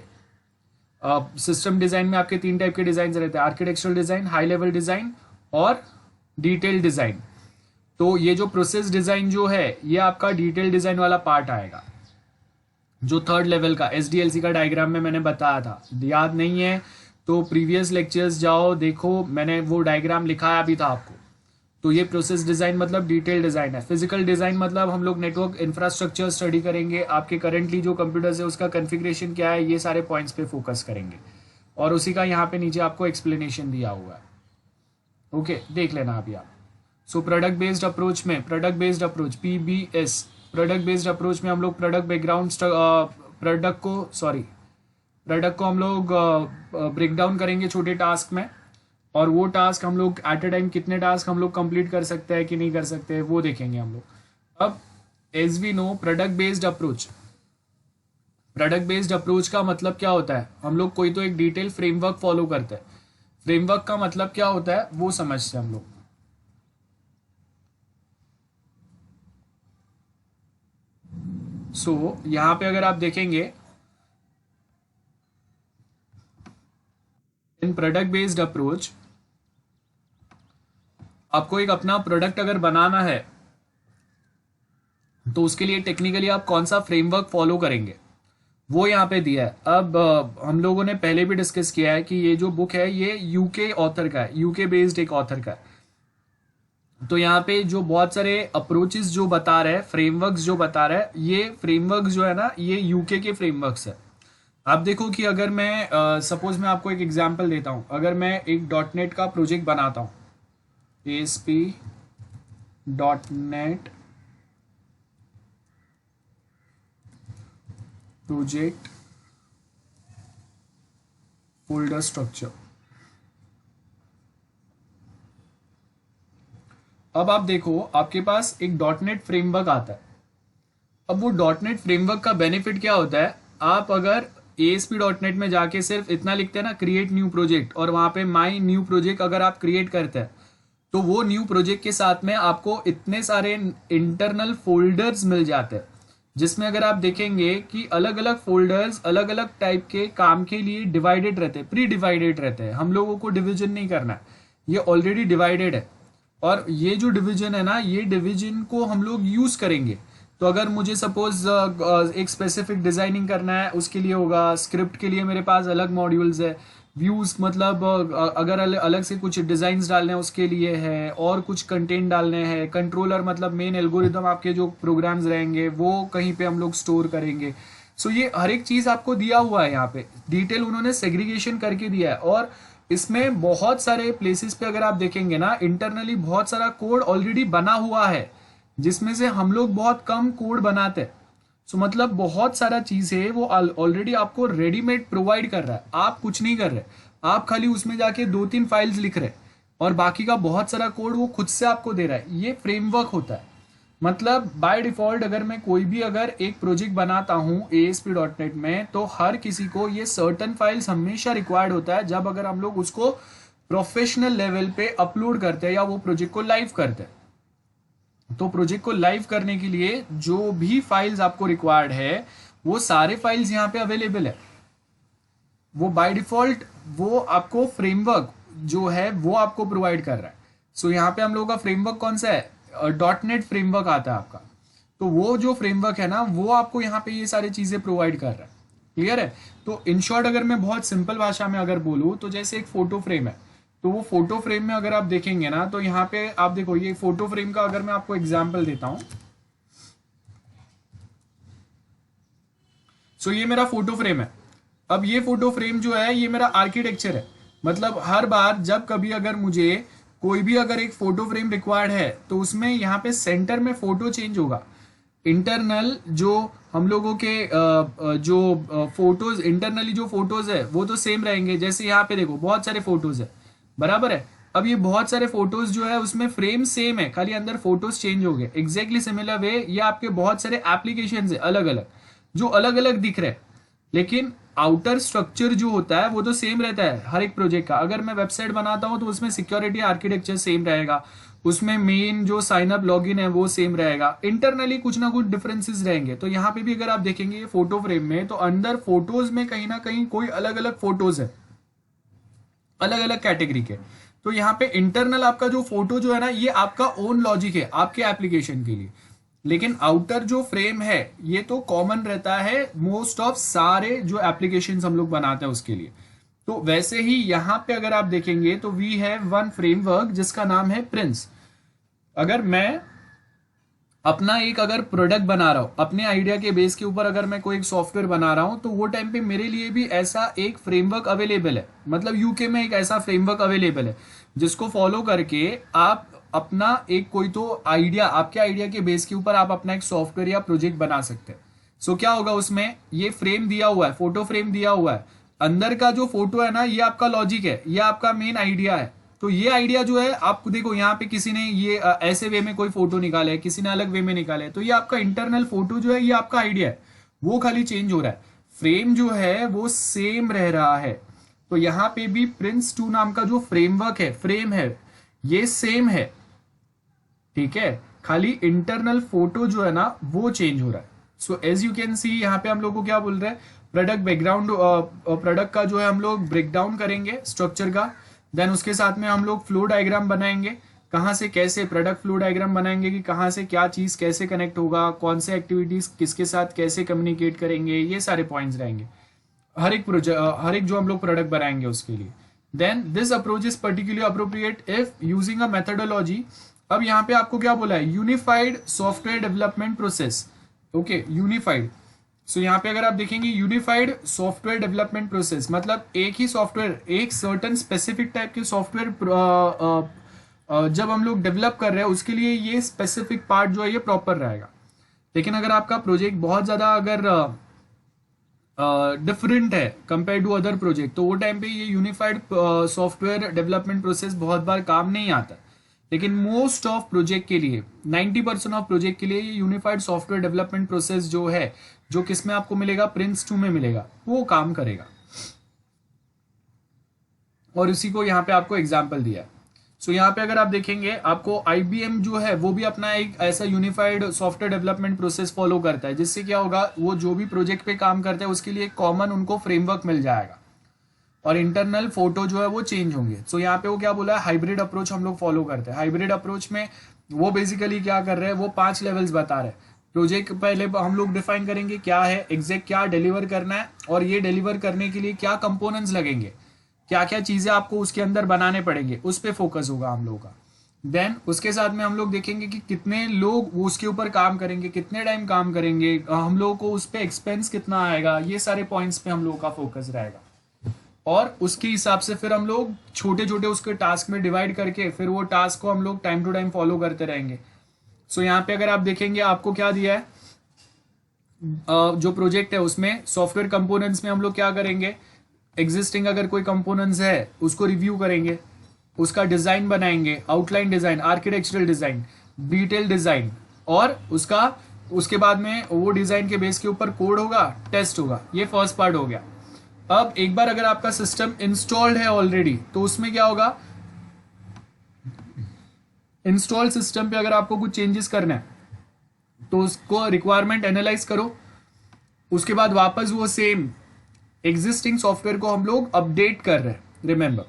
सिस्टम डिजाइन में आपके 3 टाइप के डिजाइन रहते हैं, architectural design, high level design और डिटेल डिजाइन। तो ये जो प्रोसेस डिजाइन जो है ये आपका डिटेल डिजाइन वाला पार्ट आएगा, जो 3rd लेवल का SDLC का डायग्राम में मैंने बताया था। याद नहीं है तो प्रीवियस लेक्चर्स जाओ देखो, मैंने वो डायग्राम लिखाया भी था आपको। तो ये प्रोसेस डिजाइन मतलब डिटेल डिजाइन है। फिजिकल डिजाइन मतलब हम लोग नेटवर्क इंफ्रास्ट्रक्चर स्टडी करेंगे, आपके करंटली जो कंप्यूटर्स है उसका कॉन्फ़िगरेशन क्या है, ये सारे पॉइंट्स पे फोकस करेंगे और उसी का यहाँ पे नीचे आपको एक्सप्लेनेशन दिया हुआ है। ओके, देख लेना अभी आप। सो प्रोडक्ट बेस्ड अप्रोच में, product based approach PBS, product based approach में हम लोग प्रोडक्ट बैकग्राउंड प्रोडक्ट को हम लोग ब्रेक डाउन करेंगे छोटे टास्क में, और वो टास्क हम लोग एट ए टाइम कितने टास्क हम लोग कंप्लीट कर सकते हैं कि नहीं कर सकते वो देखेंगे हम लोग। अब as we know product based approach, product based approach का मतलब क्या होता है, हम लोग कोई तो एक डिटेल फ्रेमवर्क फॉलो करते हैं। फ्रेमवर्क का मतलब क्या होता है वो समझते हैं हम लोग। सो यहां पे अगर आप देखेंगे इन प्रोडक्ट बेस्ड अप्रोच, आपको एक अपना प्रोडक्ट अगर बनाना है तो उसके लिए टेक्निकली आप कौन सा फ्रेमवर्क फॉलो करेंगे वो यहाँ पे दिया है। अब हम लोगों ने पहले भी डिस्कस किया है कि ये जो बुक है ये यूके ऑथर का है, यूके बेस्ड एक ऑथर का है। तो यहाँ पे जो बहुत सारे अप्रोचेस जो बता रहे हैं, फ्रेमवर्क्स जो बता रहे हैं, ये फ्रेमवर्क्स जो है ना ये यूके के फ्रेमवर्क्स है। आप देखो कि अगर मैं सपोज मैं आपको एक एग्जांपल देता हूँ, अगर मैं एक .NET का प्रोजेक्ट बनाता हूँ, ASP.NET प्रोजेक्ट फोल्डर स्ट्रक्चर। अब आप देखो आपके पास एक .NET फ्रेमवर्क आता है। अब वो .NET फ्रेमवर्क का बेनिफिट क्या होता है, आप अगर ASP.NET में जाके सिर्फ इतना लिखते हैं ना क्रिएट न्यू प्रोजेक्ट, और वहां पे माई न्यू प्रोजेक्ट अगर आप क्रिएट करते हैं तो वो न्यू प्रोजेक्ट के साथ में आपको इतने सारे इंटरनल फोल्डर्स मिल जाते हैं, जिसमें अगर आप देखेंगे कि अलग अलग फोल्डर्स अलग अलग टाइप के काम के लिए डिवाइडेड रहते हैं, प्री डिवाइडेड रहते हैं। हम लोगों को डिवीजन नहीं करना है, ये ऑलरेडी डिवाइडेड है। और ये जो डिवीजन है ना, ये डिवीजन को हम लोग यूज करेंगे। तो अगर मुझे सपोज एक स्पेसिफिक डिजाइनिंग करना है उसके लिए होगा, स्क्रिप्ट के लिए मेरे पास अलग मॉड्यूल्स है, व्यूज मतलब अगर अलग से कुछ डिजाइन्स डालने हैं उसके लिए है, और कुछ कंटेंट डालने हैं, कंट्रोलर मतलब मेन एल्गोरिदम आपके जो प्रोग्राम्स रहेंगे वो कहीं पे हम लोग स्टोर करेंगे। सो ये हर एक चीज आपको दिया हुआ है, यहाँ पे डिटेल उन्होंने सेग्रीगेशन करके दिया है। और इसमें बहुत सारे प्लेसेस पे अगर आप देखेंगे ना, इंटरनली बहुत सारा कोड ऑलरेडी बना हुआ है, जिसमें से हम लोग बहुत कम कोड बनाते हैं। सो मतलब बहुत सारा चीज है वो ऑलरेडी आपको रेडीमेड प्रोवाइड कर रहा है, आप कुछ नहीं कर रहे, आप खाली उसमें जाके 2-3 फाइल्स लिख रहे और बाकी का बहुत सारा कोड वो खुद से आपको दे रहा है। ये फ्रेमवर्क होता है। मतलब बाय डिफॉल्ट अगर मैं कोई भी अगर एक प्रोजेक्ट बनाता हूँ ASP.NET में, तो हर किसी को ये सर्टन फाइल्स हमेशा रिक्वायर्ड होता है जब अगर हम लोग उसको प्रोफेशनल लेवल पे अपलोड करते हैं या वो प्रोजेक्ट को लाइव करते हैं। तो प्रोजेक्ट को लाइव करने के लिए जो भी फाइल्स आपको रिक्वायर्ड है वो सारे फाइल्स यहाँ पे अवेलेबल है। वो बाय डिफॉल्ट वो आपको फ्रेमवर्क जो है वो आपको प्रोवाइड कर रहा है। सो यहाँ पे हम लोगों का फ्रेमवर्क कौन सा है, .NET फ्रेमवर्क आता है आपका। तो वो जो फ्रेमवर्क है ना वो आपको यहाँ पे ये सारी चीजें प्रोवाइड कर रहा है। क्लियर है। तो इन शॉर्ट अगर मैं बहुत सिंपल भाषा में अगर बोलूँ तो जैसे एक फोटो फ्रेम है, तो वो फोटो फ्रेम में अगर आप देखेंगे ना तो यहाँ पे आप देखो ये फोटो फ्रेम का अगर मैं आपको एग्जाम्पल देता हूं। सो ये मेरा फोटो फ्रेम है। अब ये फोटो फ्रेम जो है ये मेरा आर्किटेक्चर है। मतलब हर बार जब कभी अगर मुझे कोई भी अगर एक फोटो फ्रेम रिक्वायर्ड है तो उसमें यहाँ पे सेंटर में फोटो चेंज होगा। इंटरनल जो हम लोगों के जो फोटोज इंटरनली जो फोटोज है वो तो सेम रहेंगे। जैसे यहाँ पे देखो बहुत सारे फोटोज है, बराबर है। अब ये बहुत सारे फोटोज जो है उसमें फ्रेम सेम है, खाली अंदर फोटोज चेंज हो गए। एग्जैक्टली सिमिलर वे ये आपके बहुत सारे एप्लीकेशन है अलग अलग जो अलग अलग दिख रहे हैं, लेकिन आउटर स्ट्रक्चर जो होता है वो तो सेम रहता है हर एक प्रोजेक्ट का। अगर मैं वेबसाइट बनाता हूं तो उसमें सिक्योरिटी आर्किटेक्चर सेम रहेगा, उसमें मेन जो साइन अप लॉगिन है वो सेम रहेगा, इंटरनली कुछ ना कुछ डिफरेंसेस रहेंगे। तो यहाँ पे भी अगर आप देखेंगे ये फोटो फ्रेम में तो अंदर फोटोज में कहीं ना कहीं कोई अलग अलग फोटोज है अलग अलग कैटेगरी के। तो यहाँ पे इंटरनल आपका जो फोटो जो है ना ये आपका ओन लॉजिक है आपके एप्लीकेशन के लिए, लेकिन आउटर जो फ्रेम है ये तो कॉमन रहता है मोस्ट ऑफ सारे जो एप्लीकेशंस हम लोग बनाते हैं उसके लिए। तो वैसे ही यहाँ पे अगर आप देखेंगे तो वी हैव वन फ्रेमवर्क जिसका नाम है प्रिंस। अगर मैं अपना एक अगर प्रोडक्ट बना रहा हूं अपने आइडिया के बेस के ऊपर, अगर मैं कोई एक सॉफ्टवेयर बना रहा हूं तो वो टाइम पे मेरे लिए भी ऐसा एक फ्रेमवर्क अवेलेबल है। मतलब यूके में एक ऐसा फ्रेमवर्क अवेलेबल है जिसको फॉलो करके आप अपना एक कोई तो आइडिया आपके आइडिया के बेस के ऊपर आप अपना एक सॉफ्टवेयर या प्रोजेक्ट बना सकते हैं। सो क्या होगा उसमें ये फ्रेम दिया हुआ है, फोटो फ्रेम दिया हुआ है, अंदर का जो फोटो है ना ये आपका लॉजिक है, ये आपका मेन आइडिया है। तो ये आइडिया जो है आपको देखो यहाँ पे किसी ने ये ऐसे वे में कोई फोटो निकाला है, किसी ने अलग वे में निकाला है, तो ये आपका इंटरनल फोटो जो है ये आपका आइडिया है, वो खाली चेंज हो रहा है, फ्रेम जो है वो सेम रह रहा है। तो यहाँ पे भी प्रिंस 2 नाम का जो फ्रेमवर्क है फ्रेम है ये सेम है, ठीक है, खाली इंटरनल फोटो जो है ना वो चेंज हो रहा है। So as you can see यहाँ पे हम लोग को क्या बोल रहे हैं, प्रोडक्ट बैकग्राउंड प्रोडक्ट का जो है हम लोग ब्रेक डाउन करेंगे स्ट्रक्चर का, देन उसके साथ में हम लोग फ्लो डायग्राम बनाएंगे, कहाँ से कैसे प्रोडक्ट फ्लो डायग्राम बनाएंगे कि कहाँ से क्या चीज कैसे कनेक्ट होगा, कौन से एक्टिविटीज किसके साथ कैसे कम्युनिकेट करेंगे, ये सारे पॉइंट्स रहेंगे हर एक प्रोजेक्ट हर एक जो हम लोग प्रोडक्ट बनाएंगे उसके लिए। Then this approach is particularly appropriate if using a methodology. अब यहाँ पे आपको क्या बोला है, unified software development process. Okay unified. So यहाँ पे अगर आप देखेंगे यूनिफाइड सॉफ्टवेयर डेवलपमेंट प्रोसेस मतलब एक ही सॉफ्टवेयर एक सर्टन स्पेसिफिक टाइप के सॉफ्टवेयर जब हम लोग डेवलप कर रहे हैं उसके लिए ये स्पेसिफिक पार्ट जो है ये प्रॉपर रहेगा। लेकिन अगर आपका प्रोजेक्ट बहुत ज्यादा अगर डिफरेंट है कंपेयर टू अदर प्रोजेक्ट तो वो टाइम पे ये यूनिफाइड सॉफ्टवेयर डेवलपमेंट प्रोसेस बहुत बार काम नहीं आता। लेकिन मोस्ट ऑफ प्रोजेक्ट के लिए 90% ऑफ प्रोजेक्ट के लिए ये यूनिफाइड सॉफ्टवेयर डेवलपमेंट प्रोसेस जो है जो किसमें आपको मिलेगा, प्रिंस 2 में मिलेगा, वो काम करेगा। और इसी को यहाँ पे आपको एग्जाम्पल दिया है। सो यहाँ पे अगर आप देखेंगे आपको IBM जो है वो भी अपना एक ऐसा unified software development process follow करता है, जिससे क्या होगा वो जो भी प्रोजेक्ट पे काम करता है उसके लिए कॉमन उनको फ्रेमवर्क मिल जाएगा और इंटरनल फोटो जो है वो चेंज होंगे। सो यहाँ पे वो क्या बोला है, हाइब्रिड अप्रोच हम लोग फॉलो करते हैं। हाइब्रिड अप्रोच में वो बेसिकली क्या कर रहे हैं, वो 5 लेवल्स बता रहे हैं। प्रोजेक्ट पहले हम लोग डिफाइन करेंगे क्या है एग्जैक्ट क्या डिलीवर करना है और ये डिलीवर करने के लिए क्या कंपोनेंट्स लगेंगे, क्या क्या चीजें आपको उसके अंदर बनाने पड़ेंगे, उस पर फोकस होगा हम लोग का। देन उसके साथ में हम लोग देखेंगे कि कितने लोग उसके ऊपर काम करेंगे, कितने टाइम काम करेंगे, हम लोगों को उस पर एक्सपेंस कितना आएगा, ये सारे पॉइंट्स पे हम लोगों का फोकस रहेगा। और उसके हिसाब से फिर हम लोग छोटे छोटे उसके टास्क में डिवाइड करके फिर वो टास्क को हम लोग टाइम टू टाइम फॉलो करते रहेंगे। सो यहाँ पे अगर आप देखेंगे आपको क्या दिया है, जो प्रोजेक्ट है उसमें सॉफ्टवेयर कंपोनेंट्स में हम लोग क्या करेंगे, एग्जिस्टिंग अगर कोई कंपोनेंट्स है उसको रिव्यू करेंगे, उसका डिजाइन बनाएंगे, outline design, architectural design, detail design, और उसके बाद में वो डिजाइन के बेस के ऊपर कोड होगा, टेस्ट होगा। ये फर्स्ट पार्ट हो गया। अब एक बार अगर आपका सिस्टम इंस्टॉल्ड है ऑलरेडी, तो उसमें क्या होगा, इंस्टॉल सिस्टम पे अगर आपको कुछ चेंजेस करना है तो उसको रिक्वायरमेंट एनालाइज करो, उसके बाद वापस वो सेम एग्जिस्टिंग सॉफ्टवेयर को हम लोग अपडेट कर रहे हैं। रिमेंबर,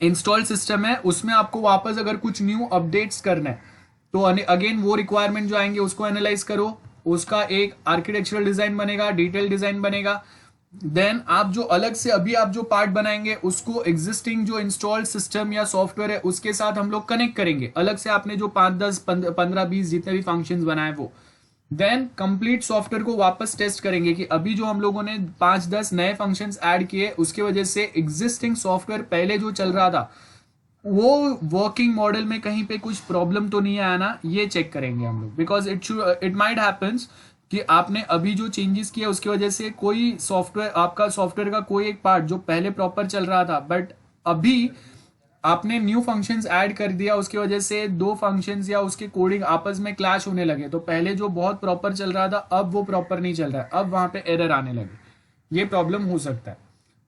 इंस्टॉल सिस्टम है, उसमें आपको वापस अगर कुछ न्यू अपडेट्स करना है तो अगेन वो रिक्वायरमेंट जो आएंगे उसको एनालाइज करो, उसका एक आर्किटेक्चरल डिजाइन बनेगा, डिटेल डिजाइन बनेगा। देन आप जो अलग से अभी आप जो पार्ट बनाएंगे उसको एग्जिस्टिंग जो इंस्टॉल्ड सिस्टम या सॉफ्टवेयर है उसके साथ हम लोग कनेक्ट करेंगे। अलग से आपने जो 5 10 15 20 जितने भी फंक्शंस बनाए वो, देन कंप्लीट सॉफ्टवेयर को वापस टेस्ट करेंगे कि अभी जो हम लोगों ने 5 10 नए फंक्शंस ऐड किए उसके वजह से एग्जिस्टिंग सॉफ्टवेयर पहले जो चल रहा था वो वर्किंग मॉडल में कहीं पे कुछ प्रॉब्लम तो नहीं आया ना, ये चेक करेंगे हम लोग। बिकॉज इट माइट हैपन्स कि आपने अभी जो चेंजेस किया उसकी वजह से कोई सॉफ्टवेयर, आपका सॉफ्टवेयर का कोई एक पार्ट जो पहले प्रॉपर चल रहा था बट अभी आपने न्यू फंक्शंस ऐड कर दिया, उसकी वजह से दो फंक्शंस या उसके कोडिंग आपस में क्लैश होने लगे। तो पहले जो बहुत प्रॉपर चल रहा था अब वो प्रॉपर नहीं चल रहा है, अब वहां पे एरर आने लगे। ये प्रॉब्लम हो सकता है।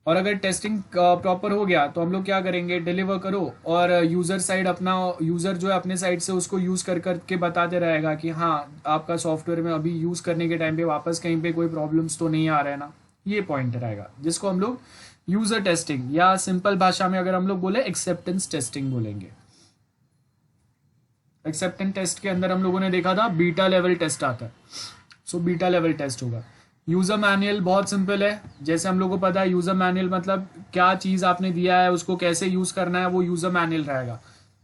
और अगर टेस्टिंग प्रॉपर हो गया तो हम लोग क्या करेंगे, डिलीवर करो और यूजर साइड अपना, यूजर जो है अपने साइड से उसको यूज कर करके बताते रहेगा कि हाँ आपका सॉफ्टवेयर में अभी यूज करने के टाइम पे वापस कहीं पे कोई प्रॉब्लम्स तो नहीं आ रहे ना। ये पॉइंट रहेगा जिसको हम लोग यूजर टेस्टिंग या सिंपल भाषा में अगर हम लोग बोले एक्सेप्टेंस टेस्टिंग बोलेंगे। एक्सेप्टेंस टेस्ट के अंदर हम लोगों ने देखा था बीटा लेवल टेस्ट आता है, सो बीटा लेवल टेस्ट होगा। यूजर मैनुअल बहुत सिंपल है, जैसे हम लोग को पता है यूजर मैनुअल मतलब क्या चीज आपने दिया है उसको कैसे यूज करना है, वो यूजर मैनुअल रहेगा।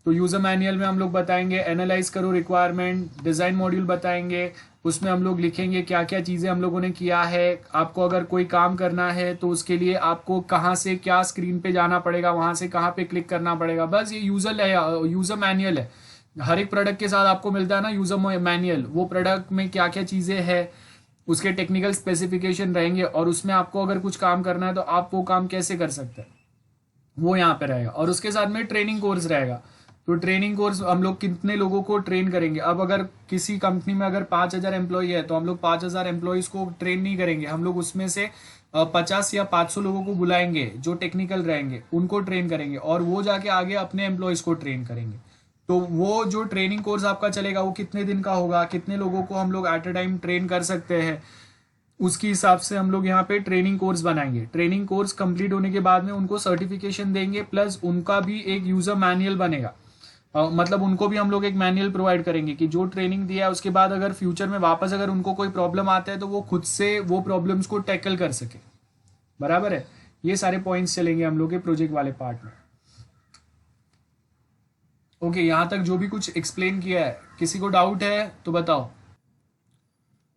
तो यूजर मैनुअल में हम लोग बताएंगे एनालाइज करो रिक्वायरमेंट, डिजाइन मॉड्यूल बताएंगे, उसमें हम लोग लिखेंगे क्या क्या चीजें हम लोगों ने किया है। आपको अगर कोई काम करना है तो उसके लिए आपको कहाँ से क्या स्क्रीन पे जाना पड़ेगा, वहां से कहाँ पे क्लिक करना पड़ेगा, बस ये यूजर मैनुअल है। हर एक प्रोडक्ट के साथ आपको मिलता है ना यूजर मैनुअल, वो प्रोडक्ट में क्या क्या चीजें हैं उसके टेक्निकल स्पेसिफिकेशन रहेंगे और उसमें आपको अगर कुछ काम करना है तो आप वो काम कैसे कर सकते हैं वो यहाँ पे रहेगा। और उसके साथ में ट्रेनिंग कोर्स रहेगा। तो ट्रेनिंग कोर्स हम लोग कितने लोगों को ट्रेन करेंगे। अब अगर किसी कंपनी में अगर 5,000 एम्प्लॉय है तो हम लोग 5,000 एम्प्लॉयज को ट्रेन नहीं करेंगे, हम लोग उसमें से 50 या 500 लोगों को बुलाएंगे जो टेक्निकल रहेंगे, उनको ट्रेन करेंगे और वो जाके आगे अपने एम्प्लॉयज को ट्रेन करेंगे। तो वो जो ट्रेनिंग कोर्स आपका चलेगा वो कितने दिन का होगा, कितने लोगों को हम लोग एट अ टाइम ट्रेन कर सकते हैं, उसके हिसाब से हम लोग यहाँ पे ट्रेनिंग कोर्स बनाएंगे। ट्रेनिंग कोर्स कंप्लीट होने के बाद में उनको सर्टिफिकेशन देंगे, प्लस उनका भी एक यूजर मैनुअल बनेगा। मतलब उनको भी हम लोग एक मैनुअल प्रोवाइड करेंगे कि जो ट्रेनिंग दिया है उसके बाद अगर फ्यूचर में वापस अगर उनको कोई प्रॉब्लम आता है तो वो खुद से वो प्रॉब्लम्स को टैकल कर सके। बराबर है, ये सारे पॉइंट्स चलेंगे हम लोग के प्रोजेक्ट वाले पार्ट में। ओके, यहां तक जो भी कुछ एक्सप्लेन किया है, किसी को डाउट है तो बताओ।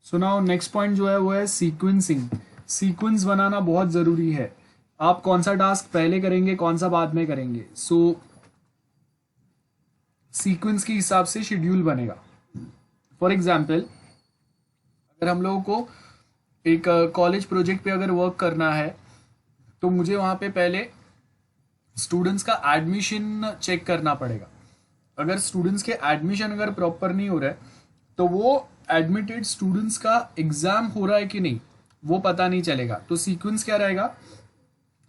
सुनाओ। नेक्स्ट पॉइंट जो है वो है सीक्वेंसिंग। सीक्वेंस बनाना बहुत जरूरी है। आप कौन सा टास्क पहले करेंगे कौन सा बाद में करेंगे, सो सीक्वेंस के हिसाब से शेड्यूल बनेगा। फॉर एग्जाम्पल अगर हम लोगों को एक कॉलेज प्रोजेक्ट पे अगर वर्क करना है तो मुझे वहां पे पहले स्टूडेंट्स का एडमिशन चेक करना पड़ेगा। अगर स्टूडेंट्स के एडमिशन अगर प्रॉपर नहीं हो रहा है तो वो एडमिटेड स्टूडेंट्स का एग्जाम हो रहा है कि नहीं वो पता नहीं चलेगा। तो सीक्वेंस क्या रहेगा,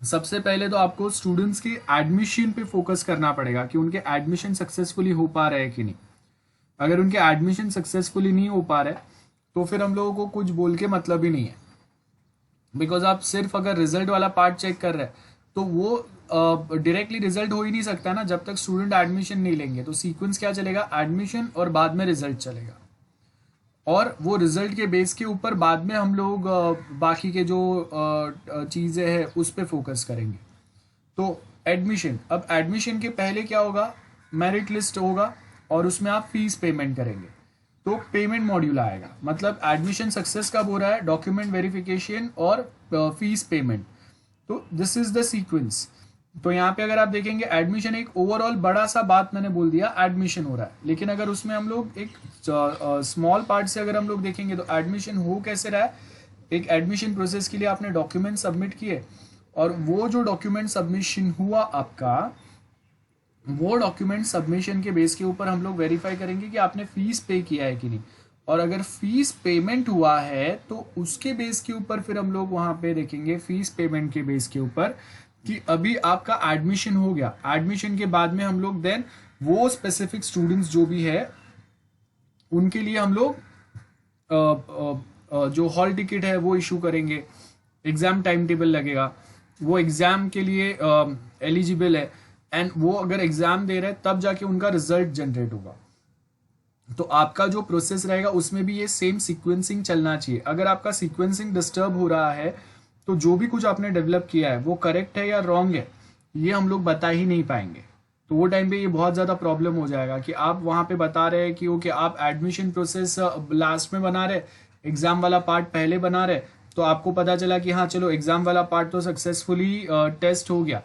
सबसे पहले तो आपको स्टूडेंट्स के एडमिशन पे फोकस करना पड़ेगा कि उनके एडमिशन सक्सेसफुली हो पा रहे हैं कि नहीं। अगर उनके एडमिशन सक्सेसफुली नहीं हो पा रहे तो फिर हम लोगों को कुछ बोल के मतलब ही नहीं है। बिकॉज आप सिर्फ अगर रिजल्ट वाला पार्ट चेक कर रहे हैं तो वो डायरेक्टली रिजल्ट हो ही नहीं सकता ना जब तक स्टूडेंट एडमिशन नहीं लेंगे। तो सीक्वेंस क्या चलेगा, एडमिशन और बाद में रिजल्ट चलेगा, और वो रिजल्ट के बेस के ऊपर बाद में हम लोग बाकी के जो चीज़ें हैं उस पर फोकस करेंगे। तो एडमिशन, अब एडमिशन के पहले क्या होगा, मेरिट लिस्ट होगा और उसमें आप फीस पेमेंट करेंगे। तो पेमेंट मॉड्यूल आएगा, मतलब एडमिशन सक्सेस कब हो रहा है, डॉक्यूमेंट वेरिफिकेशन और फीस पेमेंट। तो दिस इज द सीक्वेंस। तो यहाँ पे अगर आप देखेंगे एडमिशन एक ओवरऑल बड़ा सा बात मैंने बोल दिया, एडमिशन हो रहा है, लेकिन अगर उसमें हम लोग एक स्मॉल पार्ट से अगर हम लोग देखेंगे तो एडमिशन हो कैसे रहा है। एक एडमिशन प्रोसेस के लिए आपने डॉक्यूमेंट सबमिट किए और वो जो डॉक्यूमेंट सबमिशन हुआ आपका वो डॉक्यूमेंट सबमिशन के बेस के ऊपर हम लोग वेरीफाई करेंगे कि आपने फीस पे किया है कि नहीं, और अगर फीस पेमेंट हुआ है तो उसके बेस के ऊपर फिर हम लोग वहाँ पे देखेंगे फीस पेमेंट के बेस के ऊपर कि अभी आपका एडमिशन हो गया। एडमिशन के बाद में हम लोग देन वो स्पेसिफिक स्टूडेंट्स जो भी है उनके लिए हम लोग जो हॉल टिकट है वो इशू करेंगे, एग्जाम टाइम टेबल लगेगा, वो एग्जाम के लिए एलिजिबल है, एंड वो अगर एग्जाम दे रहे हैं तब जाके उनका रिजल्ट जनरेट होगा। तो आपका जो प्रोसेस रहेगा उसमें भी ये सेम सीक्वेंसिंग चलना चाहिए। अगर आपका सीक्वेंसिंग डिस्टर्ब हो रहा है तो जो भी कुछ आपने डेवलप किया है वो करेक्ट है या रॉन्ग है ये हम लोग बता ही नहीं पाएंगे। तो वो टाइम पे ये बहुत ज़्यादा प्रॉब्लम हो जाएगा कि आप वहाँ पे बता रहे हैं कि ओके आप एडमिशन प्रोसेस लास्ट में बना रहे, एग्ज़ाम वाला पार्ट पहले बना रहे, तो आपको पता चला कि हाँ चलो एग्ज़ाम वाला पार्ट तो सक्सेसफुली टेस्ट हो गया,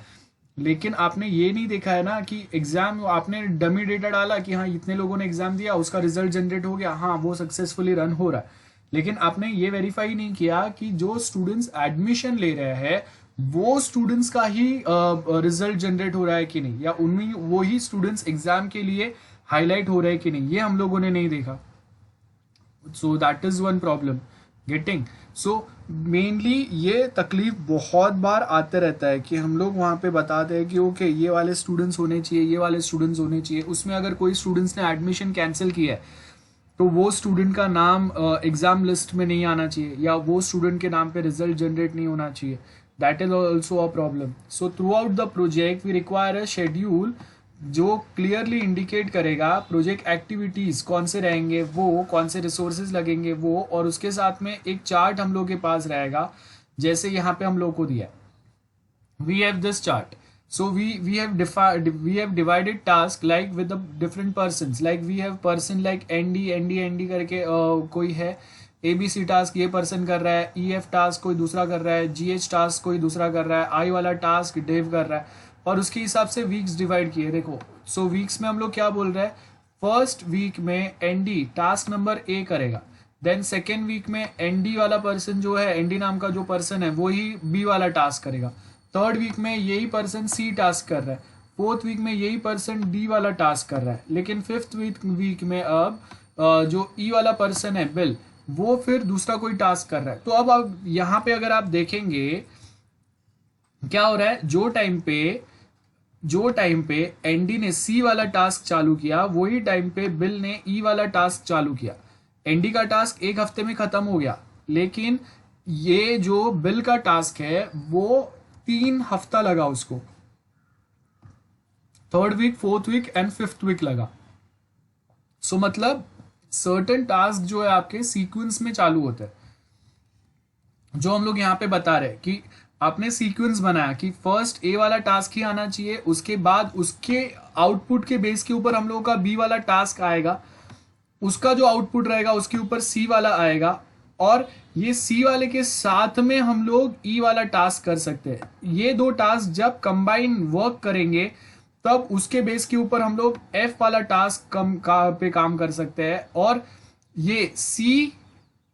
लेकिन आपने ये नहीं देखा है ना कि एग्जाम आपने डमी डेटा डाला कि हाँ इतने लोगों ने एग्जाम दिया, उसका रिजल्ट जनरेट हो गया, हाँ वो सक्सेसफुली रन हो रहा है, लेकिन आपने ये वेरीफाई नहीं किया कि जो स्टूडेंट्स एडमिशन ले रहे हैं वो स्टूडेंट्स का ही रिजल्ट जनरेट हो रहा है कि नहीं, या उनमें वो ही स्टूडेंट्स एग्जाम के लिए हाईलाइट हो रहे हैं कि नहीं, ये हम लोगों ने नहीं देखा। So that is one problem getting. So mainly ये तकलीफ बहुत बार आते रहता है कि हम लोग वहाँ पे बताते हैं कि ओके ये वाले स्टूडेंट्स होने चाहिए, ये वाले स्टूडेंट्स होने चाहिए, उसमें अगर कोई स्टूडेंट्स ने एडमिशन कैंसिल किया है तो वो स्टूडेंट का नाम एग्जाम लिस्ट में नहीं आना चाहिए, या वो स्टूडेंट के नाम पे रिजल्ट जनरेट नहीं होना चाहिए। That is also a problem. So throughout the project we require a schedule जो क्लियरली इंडिकेट करेगा प्रोजेक्ट एक्टिविटीज कौन से रहेंगे, वो कौन से रिसोर्सेज लगेंगे वो, और उसके साथ में एक चार्ट हम लोग के पास रहेगा जैसे यहाँ पे हम लोग को दिया है। We have this chart, so we have divided task like with the different persons, like we have person like nd करके कोई है, abc टास्क ये पर्सन कर रहा है, ef टास्क कोई दूसरा कर रहा है, gh टास्क कोई दूसरा कर रहा है, आई वाला टास्क डेव कर रहा है, और उसके हिसाब से वीक्स डिवाइड किए। देखो सो वीक्स में हम लोग क्या बोल रहे हैं, फर्स्ट वीक में एनडी टास्क नंबर ए करेगा, देन सेकेंड वीक में एनडी वाला पर्सन जो है, एनडी नाम का जो पर्सन है वो ही बी वाला टास्क करेगा, थर्ड वीक में यही पर्सन सी टास्क कर रहा है, फोर्थ वीक में यही पर्सन डी वाला टास्क कर रहा है, लेकिन फिफ्थ वीक में अब जो ई वाला पर्सन है बिल वो फिर दूसरा कोई टास्क कर रहा है। तो अब यहाँ पे अगर आप देखेंगे क्या हो रहा है, जो टाइम पे एनडी ने सी वाला टास्क चालू किया वही टाइम पे बिल ने ई वाला टास्क चालू किया। एनडी का टास्क एक हफ्ते में खत्म हो गया, लेकिन ये जो बिल का टास्क है वो 3 हफ्ता लगा उसको, third week, fourth week and fifth week लगा। सो मतलब सर्टेन टास्क जो है आपके सीक्वेंस में चालू होते हैं, जो हम लोग यहाँ पे बता रहे हैं कि आपने सीक्वेंस बनाया कि फर्स्ट ए वाला टास्क ही आना चाहिए, उसके बाद उसके आउटपुट के बेस के ऊपर हम लोगों का बी वाला टास्क आएगा, उसका जो आउटपुट रहेगा उसके ऊपर सी वाला आएगा, और ये सी वाले के साथ में हम लोग ई वाला टास्क कर सकते हैं। ये दो टास्क जब कंबाइन वर्क करेंगे तब उसके बेस के ऊपर हम लोग एफ वाला टास्क पे काम कर सकते हैं, और ये सी,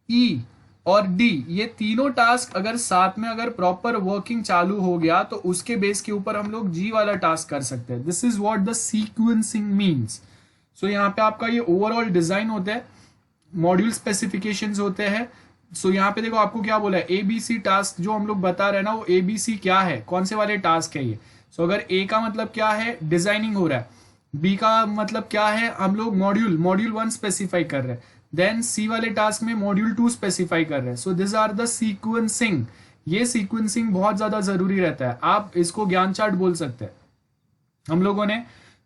ई और डी ये तीनों टास्क अगर साथ में अगर प्रॉपर वर्किंग चालू हो गया तो उसके बेस के ऊपर हम लोग जी वाला टास्क कर सकते हैं। This is what the sequencing means. So यहाँ पे आपका ये ओवरऑल डिजाइन होता है, मॉड्यूल स्पेसिफिकेशंस होते हैं। सो यहाँ पे देखो आपको क्या बोला है, एबीसी टास्क जो हम लोग बता रहे हैं ना, वो एबीसी क्या है, कौन से वाले टास्क है ये। सो अगर ए का मतलब क्या है, डिजाइनिंग हो रहा है, बी का मतलब क्या है, हम लोग मॉड्यूल 1 स्पेसिफाई कर रहे हैं, देन सी वाले टास्क में मॉड्यूल 2 स्पेसिफाई कर रहे हैं। So this are the sequencing. ये सीक्वेंसिंग बहुत ज्यादा जरूरी रहता है, आप इसको ज्ञान चार्ट बोल सकते हैं। हम लोगों ने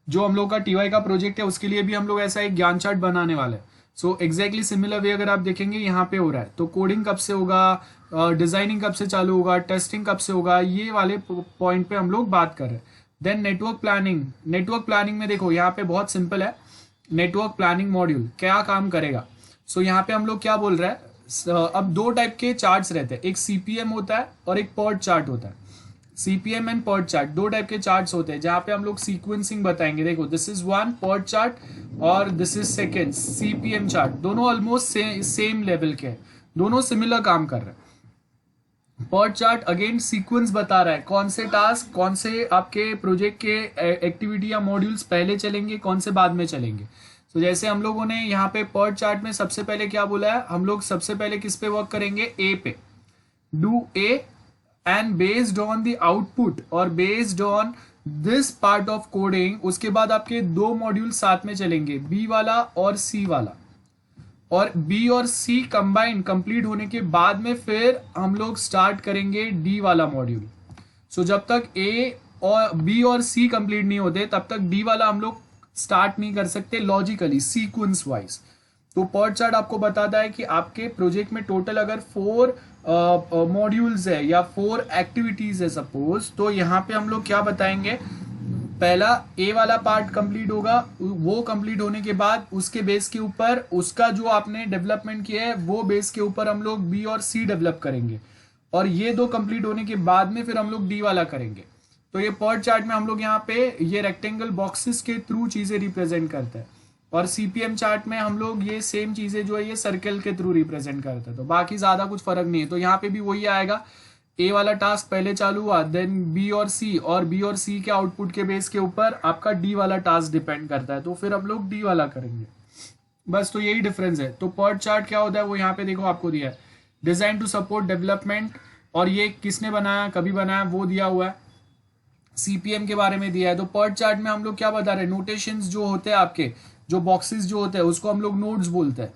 जो हम लोग का टीवाई का प्रोजेक्ट है उसके लिए भी हम लोग ऐसा एक ज्ञान चार्ट बनाने वाले हैं। सो एग्जैक्टली सिमिलर वे अगर आप देखेंगे यहाँ पे हो रहा है, तो कोडिंग कब से होगा, डिजाइनिंग कब से चालू होगा, टेस्टिंग कब से होगा, ये वाले पॉइंट पे हम लोग बात कर रहे हैं। देन नेटवर्क प्लानिंग में देखो यहाँ पे बहुत सिंपल है, नेटवर्क प्लानिंग मॉड्यूल क्या काम करेगा। सो यहाँ पे हम लोग क्या बोल रहे हैं, अब 2 टाइप के चार्ट्स रहते हैं, एक सीपीएम होता है और एक पर्ट चार्ट होता है। CPM and PERT chart 2 type के चार्ट्स होते हैं जहां पे हम लोग सीक्वेंसिंग बताएंगे। देखो दिस इज 1 पर्ट चार्ट और this is second CPM chart, दोनों ऑलमोस्ट सेम लेवल के हैं, दोनों सिमिलर काम कर रहे हैं। पर्ट चार्ट अगेन सीक्वेंस बता रहा है कौन से टास्क, कौन से आपके प्रोजेक्ट के एक्टिविटी या मॉड्यूल्स पहले चलेंगे, कौन से बाद में चलेंगे। तो जैसे हम लोगों ने यहाँ पे पर्ट चार्ट में सबसे पहले क्या बोला है, हम लोग सबसे पहले किस पे वर्क करेंगे, ए पे, do A and based on the output और based on this part of coding, उसके बाद आपके दो मॉड्यूल साथ में चलेंगे, बी वाला और सी वाला, और बी और सी कंबाइन कंप्लीट होने के बाद में फिर हम लोग स्टार्ट करेंगे डी वाला मॉड्यूल। सो जब तक ए और बी और सी कंप्लीट नहीं होते तब तक डी वाला हम लोग स्टार्ट नहीं कर सकते लॉजिकली, सीक्वेंस वाइज। तो पर्ट चार्ट आपको बताता है कि आपके प्रोजेक्ट में टोटल अगर 4 मॉड्यूल्स है या 4 एक्टिविटीज है सपोज, तो यहाँ पे हम लोग क्या बताएंगे, पहला ए वाला पार्ट कंप्लीट होगा, वो कंप्लीट होने के बाद उसके बेस के ऊपर उसका जो आपने डेवलपमेंट किया है वो बेस के ऊपर हम लोग बी और सी डेवलप करेंगे, और ये दो कंप्लीट होने के बाद में फिर हम लोग डी वाला करेंगे। तो ये पर्ट चार्ट में हम लोग यहाँ पे ये रेक्टेंगल बॉक्सेस के थ्रू चीजें रिप्रेजेंट करते हैं, और सीपीएम चार्ट में हम लोग ये सेम चीजें जो है ये सर्कल के थ्रू रिप्रेजेंट करते हैं। तो बाकी ज्यादा कुछ फर्क नहीं है। तो यहाँ पे भी वही आएगा, ए वाला टास्क पहले चालू हुआ, देन बी और सी, और बी और सी के आउटपुट के बेस के ऊपर आपका डी वाला टास्क डिपेंड करता है, तो फिर हम लोग डी वाला करेंगे। बस तो यही डिफरेंस है। तो पर्ट चार्ट क्या होता है वो यहाँ पे देखो आपको दिया है, डिजाइन टू सपोर्ट डेवलपमेंट, और ये किसने बनाया, कभी बनाया, वो दिया हुआ है, सीपीएम के बारे में दिया है। तो पर्ट चार्ट में हम लोग क्या बता रहे हैं, नोटेशंस जो होते हैं आपके, जो बॉक्सेस जो होते हैं उसको हम लोग नोड्स बोलते हैं,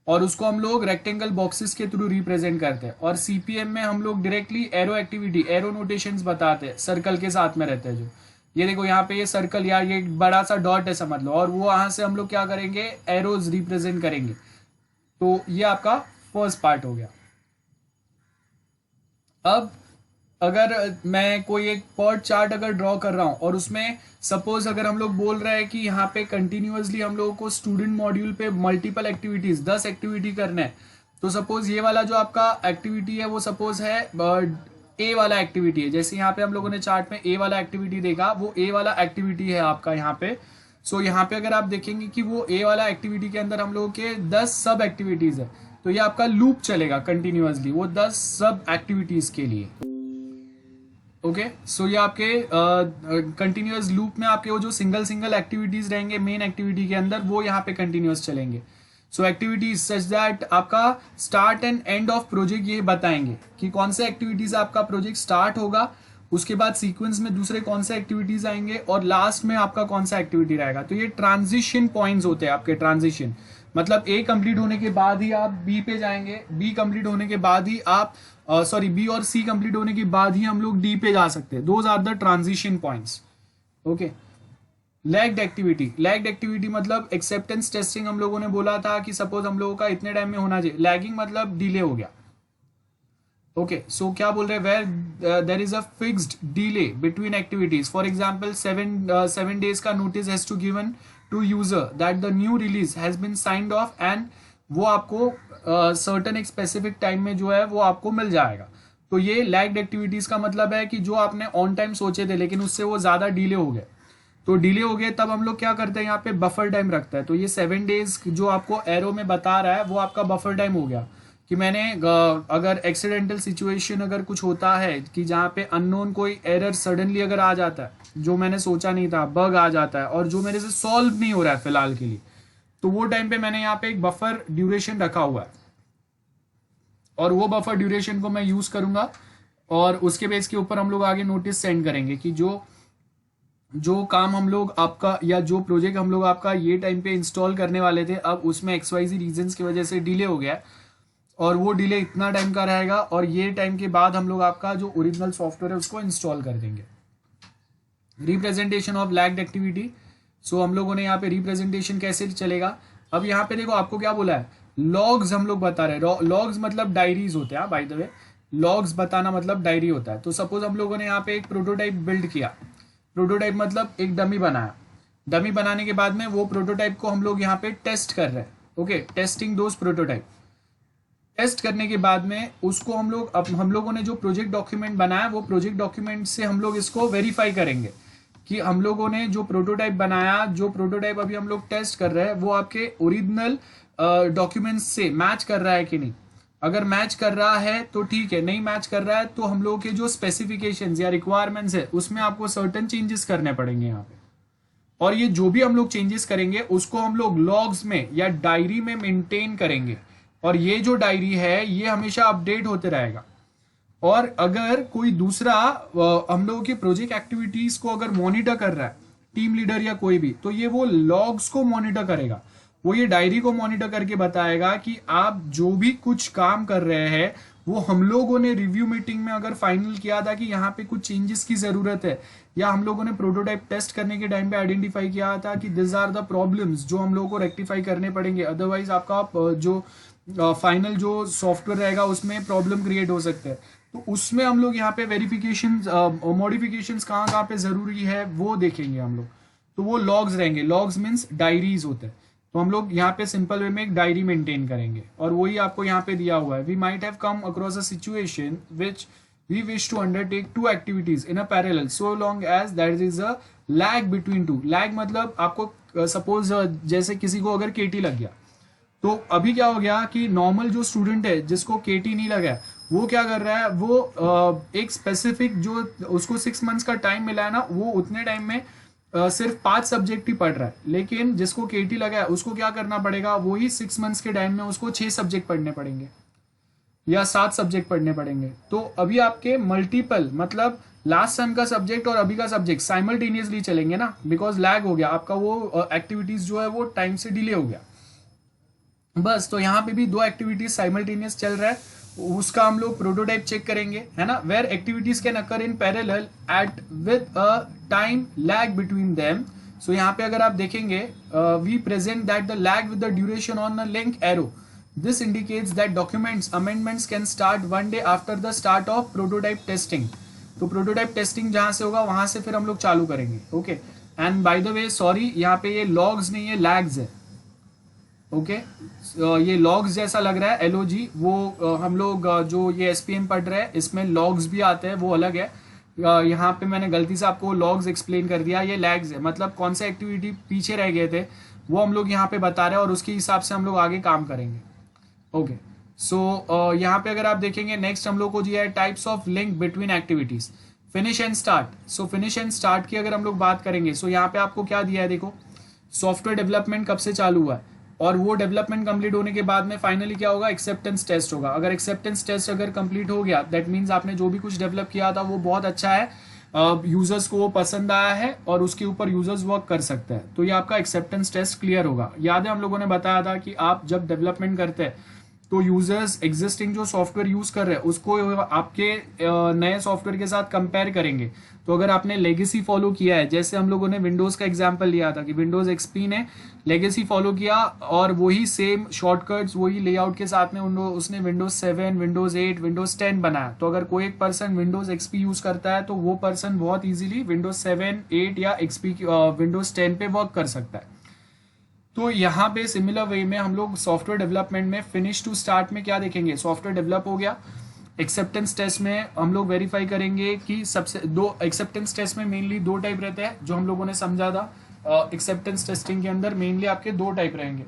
और उसको हम लोग रेक्टेंगल बॉक्सेस के थ्रू रिप्रेजेंट करते हैं। और सीपीएम में हम लोग directly arrow activity, arrow notations बताते हैं, सर्कल के साथ में रहते हैं। जो ये देखो यहाँ पे ये सर्कल या ये बड़ा सा डॉट है समझ लो, और वो वहां से हम लोग क्या करेंगे, एरोज रिप्रेजेंट करेंगे। तो ये आपका फर्स्ट पार्ट हो गया। अब अगर मैं कोई एक पर्ट चार्ट अगर ड्रॉ कर रहा हूं और उसमें सपोज अगर हम लोग बोल रहे हैं कि यहाँ पे कंटिन्यूअसली हम लोगों को स्टूडेंट मॉड्यूल पे मल्टीपल एक्टिविटीज 10 एक्टिविटी करने हैं, तो सपोज ये वाला जो आपका एक्टिविटी है वो सपोज है ए वाला एक्टिविटी है। जैसे यहाँ पे हम लोगों ने चार्ट में ए वाला एक्टिविटी देखा, वो ए वाला एक्टिविटी है आपका यहाँ पे। सो यहाँ पे अगर आप देखेंगे कि वो ए वाला एक्टिविटी के अंदर हम लोगों के 10 सब एक्टिविटीज है, तो ये आपका लूप चलेगा कंटिन्यूअसली वो 10 सब एक्टिविटीज के लिए। ओके, सो ये आपके कंटिन्यूअस लूप में आपके वो जो सिंगल एक्टिविटीज रहेंगे मेन एक्टिविटी के अंदर, वो यहाँ पे कंटिन्यूअस चलेंगे। सो एक्टिविटीज सच दैट आपका start and end of project ये बताएंगे कि कौन से एक्टिविटीज आपका प्रोजेक्ट स्टार्ट होगा, उसके बाद सीक्वेंस में दूसरे कौन से एक्टिविटीज आएंगे, और लास्ट में आपका कौन सा एक्टिविटी रहेगा। तो ये ट्रांजिशन पॉइंट्स होते हैं आपके। ट्रांजिशन मतलब ए कंप्लीट होने के बाद ही आप बी पे जाएंगे, बी कंप्लीट होने के बाद ही आप बी और सी कंप्लीट होने के बाद ही हम लोग डी पे जा सकते हैं। Those are the transition points. Okay, lagged activity, lagged activity मतलब एक्सेप्टेंस टेस्टिंग हम लोगों ने बोला था कि सपोज हम लोगों का इतने टाइम में होना चाहिए, लैगिंग मतलब डिले हो गया। ओके, सो क्या बोल रहे हैं, where there is a fixed delay between activities, for example 7 days का notice has to given to user that the new release has been signed off, and वो आपको सर्टेन एक स्पेसिफिक टाइम में जो है वो आपको मिल जाएगा। तो ये लैग्ड एक्टिविटीज का मतलब है कि जो आपने ऑन टाइम सोचे थे लेकिन उससे वो ज्यादा डिले हो गए, तो डिले हो गए तब हम लोग क्या करते हैं, यहाँ पे बफर टाइम रखता है। तो ये 7 days जो आपको एरो में बता रहा है वो आपका बफर टाइम हो गया, कि मैंने अगर एक्सीडेंटल सिचुएशन अगर कुछ होता है कि जहाँ पे अननोन कोई एरर सडनली अगर आ जाता है जो मैंने सोचा नहीं था, बग आ जाता है और जो मेरे से सॉल्व नहीं हो रहा है फिलहाल के लिए, तो वो टाइम पे मैंने यहाँ पे एक बफर ड्यूरेशन रखा हुआ है, और वो बफर ड्यूरेशन को मैं यूज करूंगा, और उसके बेस के ऊपर हम लोग आगे नोटिस सेंड करेंगे कि जो काम हम लोग आपका या जो प्रोजेक्ट हम लोग आपका ये टाइम पे इंस्टॉल करने वाले थे, अब उसमें XYZ रीजंस की वजह से डिले हो गया है, और वो डिले इतना टाइम का रहेगा, और ये टाइम के बाद हम लोग आपका जो ओरिजिनल सॉफ्टवेयर है उसको इंस्टॉल कर देंगे। रिप्रेजेंटेशन ऑफ लैग्ड एक्टिविटी, सो हम लोगों ने यहाँ पे रिप्रेजेंटेशन कैसे चलेगा। अब यहाँ पे देखो आपको क्या बोला है, लॉग्स हम लोग बता रहे हैं। लॉग्स मतलब डायरीज होते हैं, बाय द वे लॉग्स बताना मतलब डायरी होता है। तो सपोज हम लोगों ने यहाँ पे एक प्रोटोटाइप बिल्ड किया, प्रोटोटाइप मतलब एक डमी बनाया, डमी बनाने के बाद में वो प्रोटोटाइप को हम लोग यहाँ पे टेस्ट कर रहे हैं। Okay, testing those prototype, test करने के बाद में उसको हम लोग, अब हम लोगों ने जो प्रोजेक्ट डॉक्यूमेंट बनाया वो प्रोजेक्ट डॉक्यूमेंट से हम लोग इसको वेरीफाई करेंगे कि हम लोगों ने जो प्रोटोटाइप बनाया, जो प्रोटोटाइप अभी हम लोग टेस्ट कर रहे हैं वो आपके ओरिजिनल डॉक्यूमेंट्स से मैच कर रहा है कि नहीं। अगर मैच कर रहा है तो ठीक है, नहीं मैच कर रहा है तो हम लोगों के जो स्पेसिफिकेशंस या रिक्वायरमेंट्स है उसमें आपको सर्टेन चेंजेस करने पड़ेंगे यहाँ पे। और ये जो भी हम लोग चेंजेस करेंगे उसको हम लोग लॉग्स में या डायरी में मेंटेन करेंगे, और ये जो डायरी है ये हमेशा अपडेट होते रहेगा। और अगर कोई दूसरा हम लोगों की प्रोजेक्ट एक्टिविटीज को अगर मॉनिटर कर रहा है, टीम लीडर या कोई भी, तो ये वो लॉग्स को मॉनिटर करेगा, वो ये डायरी को मॉनिटर करके बताएगा कि आप जो भी कुछ काम कर रहे हैं वो हम लोगों ने रिव्यू मीटिंग में अगर फाइनल किया था कि यहाँ पे कुछ चेंजेस की जरूरत है, या हम लोगों ने प्रोटोटाइप टेस्ट करने के टाइम पे आइडेंटिफाई किया था कि दिस आर द प्रॉब्लम्स जो हम लोगों को रेक्टिफाई करने पड़ेंगे, अदरवाइज आपका जो फाइनल जो सॉफ्टवेयर रहेगा उसमें प्रॉब्लम क्रिएट हो सकता है। तो उसमें हम लोग यहाँ पे वेरिफिकेशन मॉडिफिकेशंस कहाँ कहाँ पे जरूरी है वो देखेंगे हम लोग। तो वो लॉग्स रहेंगे, लॉग्स मीन्स डायरीज होते हैं। तो हम लोग यहाँ पे सिंपल वे में एक डायरी मेंटेन करेंगे, और वही आपको यहाँ पे दिया हुआ है। We might have come across a situation which we wish to undertake 2 activities in a parallel so long as that is a lag between 2। Lag मतलब आपको सपोज जैसे किसी को अगर केटी लग गया, तो अभी क्या हो गया कि नॉर्मल जो स्टूडेंट है जिसको केटी नहीं लगा है वो क्या कर रहा है, वो एक स्पेसिफिक जो उसको 6 मंथ्स का टाइम मिला है ना, वो उतने टाइम में सिर्फ 5 सब्जेक्ट ही पढ़ रहा है। लेकिन जिसको केटी लगा है उसको क्या करना पड़ेगा, वही 6 मंथ्स के टाइम में उसको 6 सब्जेक्ट पढ़ने पड़ेंगे या 7 सब्जेक्ट पढ़ने पड़ेंगे। तो अभी आपके मल्टीपल मतलब लास्ट सेम का सब्जेक्ट और अभी का सब्जेक्ट साइमल्टेनियसली चलेंगे ना, बिकॉज लैग हो गया आपका, वो एक्टिविटीज जो है वो टाइम से डिले हो गया बस। तो यहाँ पे भी 2 एक्टिविटीज साइमल्टेनियस चल रहा है, उसका हम लोग प्रोटोटाइप चेक करेंगे, है ना। Where activities can occur in parallel at with a time lag between them. So यहाँ पे अगर आप देखेंगे we present that the lag with the duration on a link arrow. This indicates that documents amendments can start 1 day after the start of prototype testing. तो prototype testing जहां से होगा वहां से फिर हम लोग चालू करेंगे। Okay, and by the way sorry, यहाँ पे ये लॉग्स नहीं है, लैग्स है। ओके, ये लॉग्स जैसा लग रहा है एलओजी, वो हम लोग जो ये एसपीएम पढ़ रहे हैं इसमें लॉग्स भी आते हैं, वो अलग है। यहाँ पे मैंने गलती से आपको लॉग्स एक्सप्लेन कर दिया, ये लैग्स है, मतलब कौन से एक्टिविटी पीछे रह गए थे वो हम लोग यहाँ पे बता रहे हैं, और उसके हिसाब से हम लोग आगे काम करेंगे। ओके, सो यहाँ पे अगर आप देखेंगे नेक्स्ट हम लोग को दिया है types of link between activities, finish and start. So finish and start की अगर हम लोग बात करेंगे, सो यहाँ पे आपको क्या दिया है, देखो सॉफ्टवेयर डेवलपमेंट कब से चालू हुआ है, और वो डेवलपमेंट कंप्लीट होने के बाद में फाइनली क्या होगा, एक्सेप्टेंस टेस्ट होगा। अगर एक्सेप्टेंस टेस्ट अगर कंप्लीट हो गया दैट मीन्स आपने जो भी कुछ डेवलप किया था वो बहुत अच्छा है, यूजर्स को वो पसंद आया है और उसके ऊपर यूजर्स वर्क कर सकते हैं, तो ये आपका एक्सेप्टेंस टेस्ट क्लियर होगा। याद है हम लोगों ने बताया था कि आप जब डेवलपमेंट करते हैं तो यूजर्स एग्जिस्टिंग जो सॉफ्टवेयर यूज कर रहे हैं उसको आपके नए सॉफ्टवेयर के साथ कंपेयर करेंगे। तो अगर आपने लेगेसी फॉलो किया है, जैसे हम लोगों ने विंडोज का एग्जांपल लिया था कि विंडोज एक्सपी ने लेगेसी फॉलो किया और वही सेम शॉर्टकट्स वही लेआउट के साथ में उसने विंडोज 7, विंडोज 8, विंडोज 10 बनाया। तो अगर कोई एक पर्सन विंडोज एक्सपी यूज करता है तो वो पर्सन बहुत इजीली विंडोज 7, 8 या एक्सपी विंडोज 10 पे वर्क कर सकता है। तो यहाँ पे सिमिलर वे में हम लोग सॉफ्टवेयर डेवलपमेंट में फिनिश टू स्टार्ट में क्या देखेंगे, सॉफ्टवेयर डेवलप हो गया, एक्सेप्टेंस टेस्ट में हम लोग वेरीफाई करेंगे कि सबसे दो एक्सेप्टेंस टेस्ट में मेनली 2 टाइप रहते हैं जो हम लोगों ने समझा था। एक्सेप्टेंस टेस्टिंग के अंदर मेनली आपके 2 टाइप रहेंगे।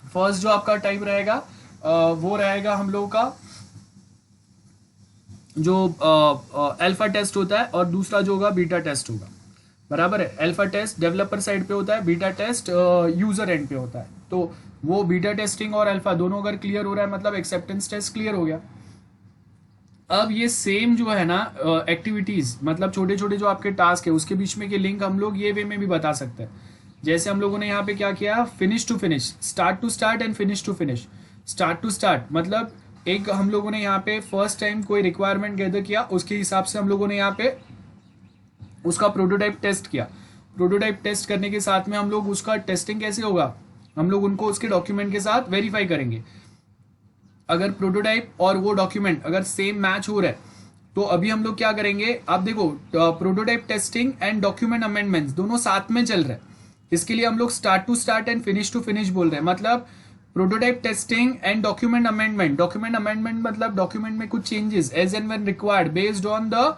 फर्स्ट जो आपका टाइप रहेगा वो रहेगा हम लोगों का जो अल्फा टेस्ट होता है, और दूसरा जो होगा बीटा टेस्ट होगा, बराबर है। अल्फा टेस्ट डेवलपर साइड पे होता है, बीटा टेस्ट यूजर एंड पे होता है। तो वो बीटा टेस्टिंग और अल्फा दोनों अगर क्लियर हो रहा है मतलब एक्सेप्टेंस टेस्ट क्लियर हो गया। अब ये सेम जो है ना एक्टिविटीज मतलब छोटे छोटे जो आपके टास्क है उसके बीच में के लिंक हम लोग ये वे में भी बता सकते हैं। जैसे हम लोगों ने यहाँ पे क्या किया, finish to finish, start to start and finish to finish. Start to start मतलब एक हम लोगों ने यहाँ पे फर्स्ट टाइम कोई रिक्वायरमेंट गैदर किया, उसके हिसाब से हम लोगों ने यहाँ पे उसका प्रोटोटाइप टेस्ट किया। प्रोटोटाइप टेस्ट करने के साथ में हम लोग उसका टेस्टिंग कैसे होगा, हम लोग उनको उसके डॉक्यूमेंट के साथ वेरीफाई करेंगे। अगर प्रोटोटाइप और वो डॉक्यूमेंट अगर सेम मैच हो रहा है तो अभी हम लोग क्या करेंगे, आप देखो prototype testing and document amendments दोनों साथ में चल रहे हैं, इसके लिए हम लोग start to start and finish to finish बोल रहे हैं। मतलब prototype testing and document amendment, document amendment मतलब डॉक्यूमेंट में कुछ changes as and when required based on the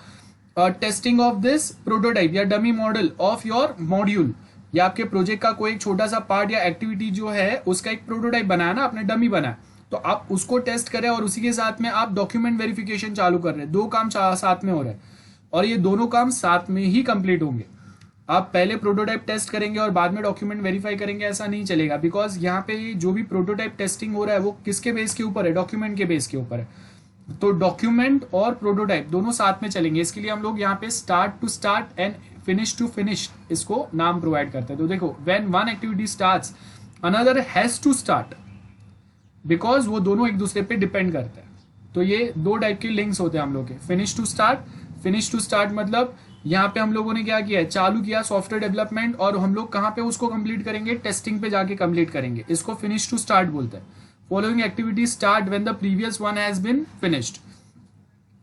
testing of this prototype या dummy model of your module, या आपके प्रोजेक्ट का कोई एक छोटा सा पार्ट या एक्टिविटी जो है उसका एक प्रोटोटाइप बनाया ना आपने, डमी बनाया, तो आप उसको टेस्ट करें और उसी के साथ में आप डॉक्यूमेंट वेरिफिकेशन चालू कर रहे हैं। दो काम साथ में हो रहे हैं और ये दोनों काम साथ में ही कंप्लीट होंगे। आप पहले प्रोटोटाइप टेस्ट करेंगे और बाद में डॉक्यूमेंट वेरीफाई करेंगे, ऐसा नहीं चलेगा। बिकॉज यहाँ पे जो भी प्रोटोटाइप टेस्टिंग हो रहा है वो किसके बेस के ऊपर है? डॉक्यूमेंट के बेस के ऊपर है। तो डॉक्यूमेंट और प्रोटोटाइप दोनों साथ में चलेंगे। इसके लिए हम लोग यहाँ पे start to start and finish to finish इसको नाम प्रोवाइड करते हैं। तो देखो, when one activity starts another has to start, because वो दोनों एक दूसरे पे डिपेंड करते हैं। तो ये दो टाइप के लिंक्स होते हैं हम लोग के, finish to start. Finish to start मतलब यहाँ पे हम लोगों ने क्या किया है, चालू किया सॉफ्टवेयर डेवलपमेंट, और हम लोग कहाँ पे उसको कंप्लीट करेंगे? टेस्टिंग पे जाके कंप्लीट करेंगे। इसको फिनिश टू स्टार्ट बोलते हैं। Following activity start when the previous one has been finished.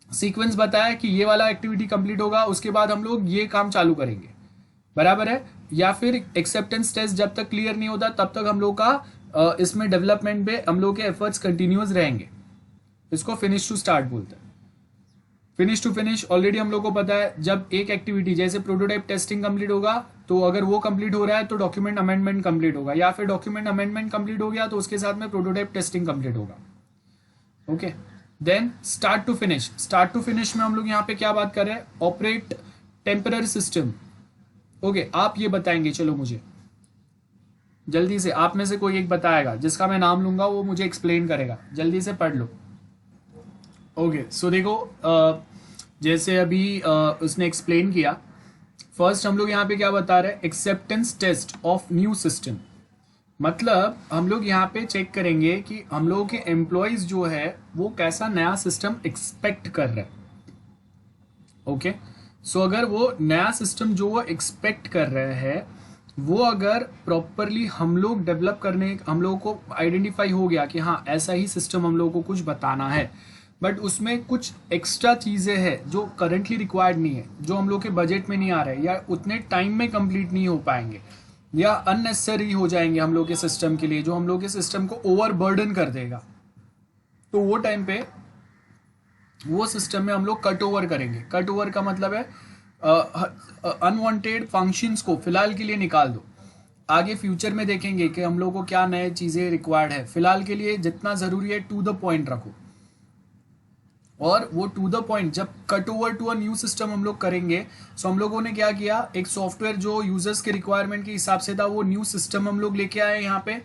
Sequence बताया कि ये वाला एक्टिविटी कंप्लीट होगा, उसके बाद हम लोग ये काम चालू करेंगे, बराबर है। या फिर एक्सेप्टेंस टेस्ट जब तक क्लियर नहीं होता तब तक हम लोग का इसमें डेवलपमेंट पे हम लोग के एफर्ट्स कंटिन्यूअस रहेंगे। इसको फिनिश टू स्टार्ट बोलते हैं। फिनिश टू फिनिश ऑलरेडी हम लोग को पता है, जब एक एक्टिविटी जैसे प्रोटोटाइप टेस्टिंग कंप्लीट होगा तो अगर वो कंप्लीट हो रहा है तो डॉक्यूमेंट अमेंडमेंट कंप्लीट होगा, या फिर डॉक्यूमेंट अमेंडमेंट कंप्लीट हो गया तो उसके साथ में प्रोटोटाइप टेस्टिंग कंप्लीट होगा। Okay, then start to finish. Start to finish में हम लोग यहाँ पे क्या बात कर रहे हैं? Operate temporary system. ओके, आप ये बताएंगे, चलो मुझे जल्दी से, आप में से कोई एक बताएगा, जिसका मैं नाम लूंगा वो मुझे एक्सप्लेन करेगा, जल्दी से पढ़ लो। ओके, सो देखो, जैसे अभी उसने एक्सप्लेन किया, फर्स्ट हम लोग यहाँ पे क्या बता रहे हैं? Acceptance test of new system. मतलब हम लोग यहाँ पे चेक करेंगे कि हम लोगों के एम्प्लॉयज जो है वो कैसा नया सिस्टम एक्सपेक्ट कर रहे हैं। ओके, सो अगर वो नया सिस्टम जो वो एक्सपेक्ट कर रहे हैं वो अगर प्रॉपरली हम लोग डेवलप करने, हम लोगों को आइडेंटिफाई हो गया कि हाँ ऐसा ही सिस्टम हम लोगों को कुछ बताना है, बट उसमें कुछ एक्स्ट्रा चीज़ें हैं जो करंटली रिक्वायर्ड नहीं है, जो हम लोग के बजट में नहीं आ रहे, या उतने टाइम में कंप्लीट नहीं हो पाएंगे, या अननेसेसरी हो जाएंगे हम लोग के सिस्टम के लिए, जो हम लोग के सिस्टम को ओवर बर्डन कर देगा। तो वो टाइम पे वो सिस्टम में हम लोग कट ओवर करेंगे। कट ओवर का मतलब है अनवांटेड फंक्शंस को फिलहाल के लिए निकाल दो। आगे फ्यूचर में देखेंगे कि हम लोग को क्या नए चीज़ें रिक्वायर्ड है। फिलहाल के लिए जितना ज़रूरी है टू द पॉइंट रखो, और वो टू द पॉइंट जब cut over to a new system हम लोग करेंगे, सो हम लोगों ने क्या किया, एक सॉफ्टवेयर जो यूजर्स के रिक्वायरमेंट के हिसाब से था वो न्यू सिस्टम हम लोग लेके आए यहाँ पे।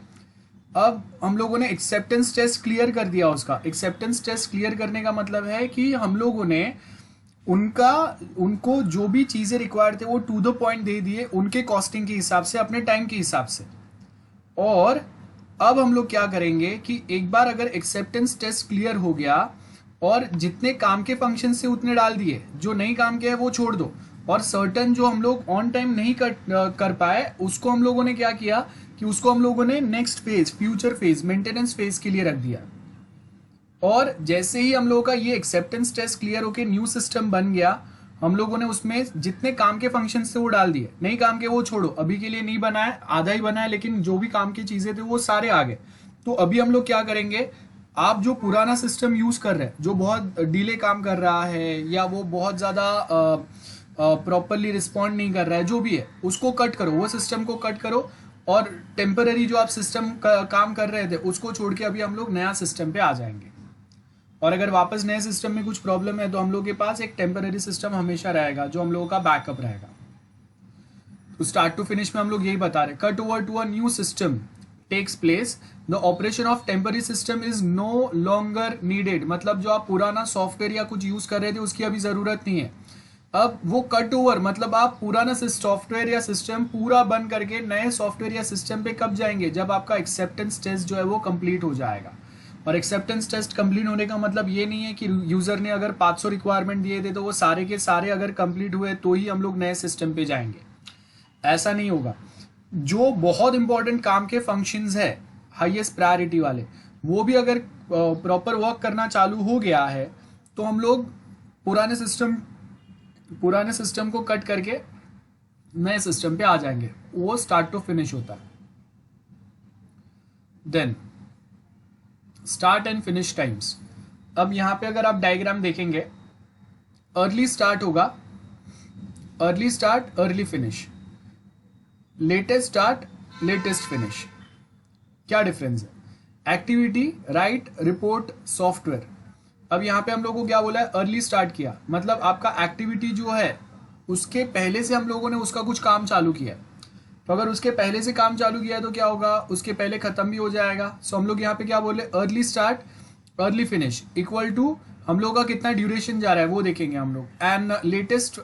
अब हम लोगों ने एक्सेप्टेंस टेस्ट क्लियर कर दिया उसका। एक्सेप्टेंस टेस्ट क्लियर करने का मतलब है कि हम लोगों ने उनको जो भी चीज़ें रिक्वायर्ड थे वो टू द पॉइंट दे दिए, उनके कॉस्टिंग के हिसाब से, अपने टाइम के हिसाब से। और अब हम लोग क्या करेंगे कि एक बार अगर एक्सेप्टेंस टेस्ट क्लियर हो गया और जितने काम के फंक्शन से उतने डाल दिए, जो नहीं काम के है वो छोड़ दो, और सर्टन जो हम लोग ऑन टाइम नहीं कर पाए उसको हम लोगों ने क्या किया कि उसको हम लोगों ने next phase, future phase, maintenance phase के लिए रख दिया। और जैसे ही हम लोगों का ये एक्सेप्टेंस टेस्ट क्लियर होके न्यू सिस्टम बन गया, हम लोगों ने उसमें जितने काम के फंक्शन थे वो डाल दिए, नहीं काम के वो छोड़ो, अभी के लिए नहीं बनाए, आधा ही बनाए, लेकिन जो भी काम की चीजें थे वो सारे आ गए। तो अभी हम लोग क्या करेंगे, आप जो पुराना सिस्टम यूज कर रहे हैं, जो बहुत डिले काम कर रहा है या वो बहुत ज्यादा प्रॉपरली रिस्पॉन्ड नहीं कर रहा है, जो भी है उसको कट करो, वो सिस्टम को कट करो, और टेम्पररी जो आप सिस्टम काम कर रहे थे उसको छोड़ के अभी हम लोग नया सिस्टम पे आ जाएंगे। और अगर वापस नए सिस्टम में कुछ प्रॉब्लम है तो हम लोग के पास एक टेम्पररी सिस्टम हमेशा रहेगा जो हम लोगों का बैकअप रहेगा। तो स्टार्ट टू फिनिश में हम लोग यही बता रहे, cut over to a new system takes place, the operation of temporary system is no longer needed. मतलब जो आप पुराना सॉफ्टवेयर या कुछ यूज कर रहे थे उसकी अभी जरूरत नहीं है। अब वो कट ओवर मतलब आप पुराना सॉफ्टवेयर या सिस्टम पूरा बंद करके नए सॉफ्टवेयर या सिस्टम पे कब जाएंगे, जब आपका एक्सेप्टेंस टेस्ट जो है वो कंप्लीट हो जाएगा। और एक्सेप्टेंस टेस्ट कंप्लीट होने का मतलब ये नहीं है कि यूजर ने अगर 500 रिक्वायरमेंट दिए थे तो वो सारे के सारे अगर कंप्लीट हुए तो ही हम लोग नए सिस्टम पे जाएंगे, ऐसा नहीं होगा। जो बहुत इंपॉर्टेंट काम के फंक्शंस है, हाईएस्ट प्रायोरिटी वाले, वो भी अगर प्रॉपर वर्क करना चालू हो गया है तो हम लोग पुराने सिस्टम को कट करके नए सिस्टम पे आ जाएंगे। वो स्टार्ट टू फिनिश होता है। Then start and finish times. अब यहां पे अगर आप डायग्राम देखेंगे, अर्ली स्टार्ट होगा, early start early finish, latest start latest finish. क्या डिफरेंस है? Activity write report software. अब यहाँ पे हम लोग को क्या बोला है, अर्ली स्टार्ट किया, मतलब आपका एक्टिविटी जो है उसके पहले से हम लोगों ने उसका कुछ काम चालू किया है। तो अगर उसके पहले से काम चालू किया है तो क्या होगा, उसके पहले खत्म भी हो जाएगा। सो हम लोग यहाँ पे क्या बोले, early start early finish equal to हम लोग का कितना ड्यूरेशन जा रहा है वो देखेंगे हम लोग। एंड लेटेस्ट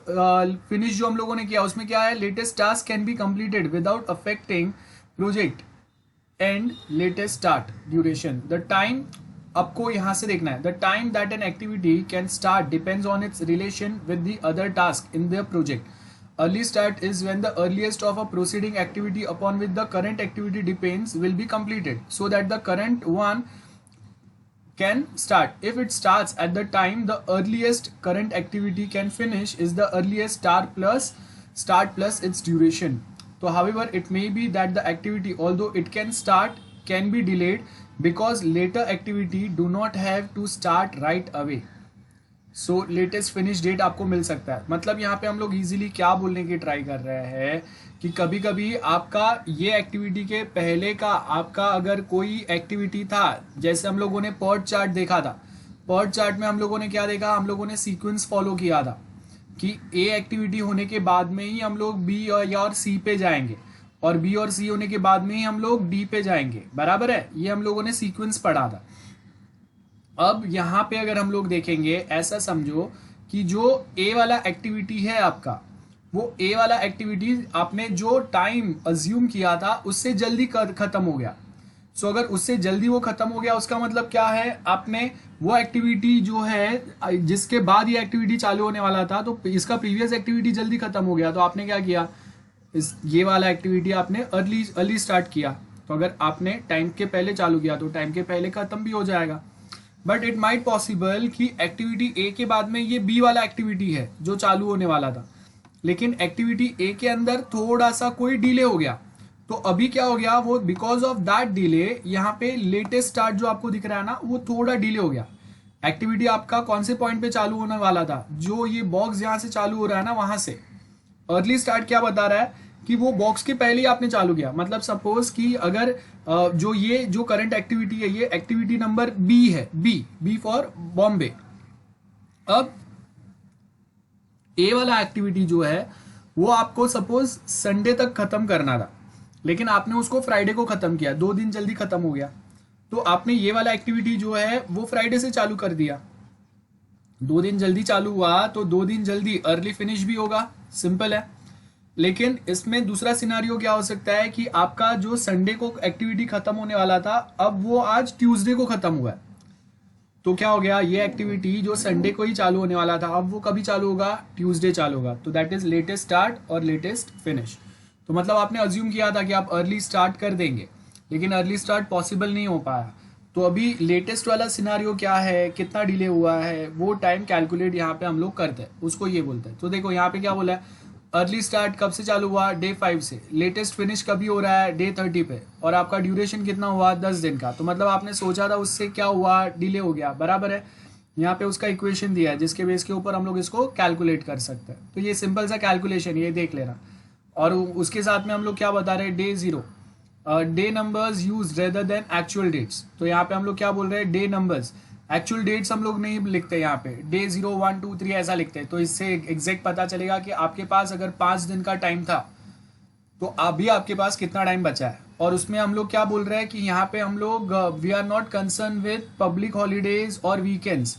फिनिश जो हम लोगों ने किया उसमें क्या है, latest task can be completed without affecting project and latest start duration. The time आपको यहां से देखना है, the time that an activity can start depends on it's relation with the other task in the project. Early start is when the earliest of a proceeding activity upon with the current activity depends will be completed so that the current one can start. If it starts at the time the earliest current activity can finish is the earliest start plus its duration. So however it may be that the activity although it can start can be delayed because later activity do not have to start right away. So latest finish date आपको मिल सकता है। मतलब यहाँ पे हम लोग easily क्या बोलने की ट्राई कर रहे हैं कि कभी कभी आपका ये एक्टिविटी के पहले का आपका अगर कोई एक्टिविटी था, जैसे हम लोगों ने पर्ट चार्ट देखा था, पर्ट चार्ट में हम लोगों ने क्या देखा, हम लोगों ने सीक्वेंस फॉलो किया था कि ए एक्टिविटी होने के बाद में ही हम लोग बी और सी पे जाएंगे और बी और सी होने के बाद में ही हम लोग डी पे जाएंगे, बराबर है। ये हम लोगों ने सीक्वेंस पढ़ा था। अब यहाँ पे अगर हम लोग देखेंगे, ऐसा समझो कि जो ए वाला एक्टिविटी है आपका, वो ए वाला एक्टिविटी आपने जो टाइम अज्यूम किया था उससे जल्दी खत्म हो गया। सो अगर उससे जल्दी वो खत्म हो गया उसका मतलब क्या है, आपने वो एक्टिविटी जो है जिसके बाद ये एक्टिविटी चालू होने वाला था तो इसका प्रीवियस एक्टिविटी जल्दी खत्म हो गया, तो आपने क्या किया, ये वाला एक्टिविटी आपने अर्ली स्टार्ट किया। तो अगर आपने टाइम के पहले चालू किया तो टाइम के पहले खत्म भी हो जाएगा। बट इट माइट पॉसिबल कि एक्टिविटी ए के बाद में ये बी वाला एक्टिविटी है जो चालू होने वाला था, लेकिन एक्टिविटी ए के अंदर थोड़ा सा कोई डिले हो गया। तो अभी क्या हो गया, वो बिकॉज ऑफ दैट डिले यहाँ पे लेटेस्ट स्टार्ट जो आपको दिख रहा है ना, वो थोड़ा डिले हो गया। एक्टिविटी आपका कौन से पॉइंट पे चालू होने वाला था, जो ये बॉक्स यहाँ से चालू हो रहा है ना वहां से। अर्ली स्टार्ट क्या बता रहा है कि वो बॉक्स के पहले ही आपने चालू किया। मतलब सपोज कि अगर जो करंट एक्टिविटी है ये एक्टिविटी नंबर बी है, बी फॉर बॉम्बे। अब ए वाला एक्टिविटी जो है वो आपको सपोज संडे तक खत्म करना था, लेकिन आपने उसको फ्राइडे को खत्म किया, 2 दिन जल्दी खत्म हो गया। तो आपने ये वाला एक्टिविटी जो है वो फ्राइडे से चालू कर दिया, 2 दिन जल्दी चालू हुआ तो 2 दिन जल्दी अर्ली फिनिश भी होगा, सिंपल है। लेकिन इसमें दूसरा सिनारियो क्या हो सकता है कि आपका जो संडे को एक्टिविटी खत्म होने वाला था अब वो आज ट्यूसडे को खत्म हुआ है। तो क्या हो गया, ये एक्टिविटी जो संडे को ही चालू होने वाला था अब वो कभी चालू होगा, ट्यूसडे चालू होगा। तो दैट इज लेटेस्ट स्टार्ट और लेटेस्ट फिनिश। तो मतलब आपने अज्यूम किया था कि आप अर्ली स्टार्ट कर देंगे, लेकिन अर्ली स्टार्ट पॉसिबल नहीं हो पाया। तो अभी लेटेस्ट वाला सिनारियो क्या है, कितना डिले हुआ है, वो टाइम कैलकुलेट यहाँ पे हम लोग करते हैं, उसको ये बोलते हैं। तो देखो यहाँ पे क्या बोला है, अर्ली स्टार्ट कब से चालू हुआ, डे 5 से। लेटेस्ट फिनिश कभी हो रहा है, डे 30 पे। और आपका ड्यूरेशन कितना हुआ, 10 दिन का। तो मतलब आपने सोचा था उससे क्या हुआ, डिले हो गया, बराबर है। यहाँ पे उसका इक्वेशन दिया है जिसके बेस के ऊपर हम लोग इसको कैलकुलेट कर सकते हैं। तो ये सिंपल सा कैलकुलेशन ये देख लेना। और उसके साथ में हम लोग क्या बता रहे हैं, day 0 day numbers use rather than actual dates. तो यहाँ पे हम लोग क्या बोल रहे हैं, डे नंबर्स। एक्चुअल डेट्स हम लोग नहीं लिखते यहाँ पे, डे 0 1 2 3 ऐसा लिखते हैं। तो इससे एग्जैक्ट पता चलेगा कि आपके पास अगर 5 दिन का टाइम था तो अभी आपके पास कितना टाइम बचा है। और उसमें हम लोग क्या बोल रहे हैं कि यहाँ पे हम लोग we are not concern with public holidays और वीकेंड्स।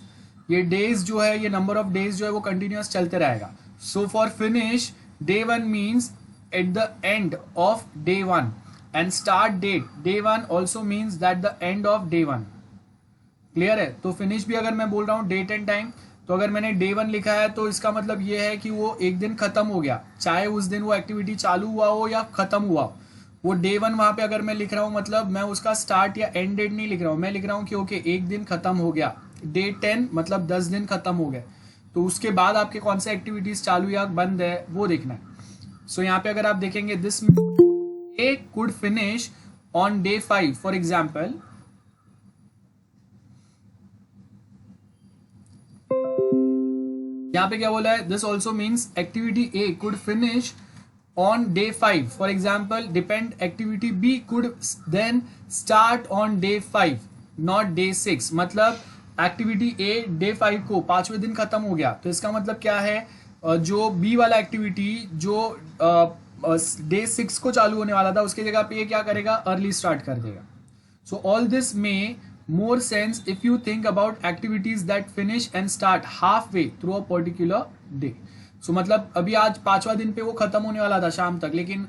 ये डेज जो है, ये नंबर ऑफ डेज जो है वो कंटिन्यूस चलते रहेगा। So for finish day 1 means at the end of day 1 and start date day 1 also means that the end of day 1। Clear है। तो फिनिश भी अगर मैं बोल रहा हूँ डेट एंड टाइम, तो अगर मैंने डे 1 लिखा है तो इसका मतलब ये है कि वो एक दिन खत्म हो गया, चाहे उस दिन वो एक्टिविटी चालू हुआ हो या खत्म हुआ हो। वो डे 1 वहां पे अगर मैं लिख रहा हूँ, मतलब मैं उसका स्टार्ट या एंड डेट नहीं लिख रहा हूँ, मैं लिख रहा हूँ कि ओके एक दिन खत्म हो गया। डे 10 मतलब 10 दिन खत्म हो गए। तो उसके बाद आपके कौन से एक्टिविटीज चालू या बंद है वो देखना है। सो यहाँ पे अगर आप देखेंगे this A could finish on day 5 for example. यहाँ पे क्या बोला है, this also means activity A could finish on day 5. For example, depend activity B could then start on day 5, not day 6. मतलब एक्टिविटी A डे 5 को 5वें दिन खत्म हो गया, तो इसका मतलब क्या है, जो B वाला एक्टिविटी जो डे 6 को चालू होने वाला था उसके जगह पे ये क्या करेगा, अर्ली स्टार्ट कर देगा. सो ऑल दिस में more sense if you think about activities that finish and start halfway through a particular day. So मतलब अभी आज 5वां दिन पे वो खत्म होने वाला था शाम तक, लेकिन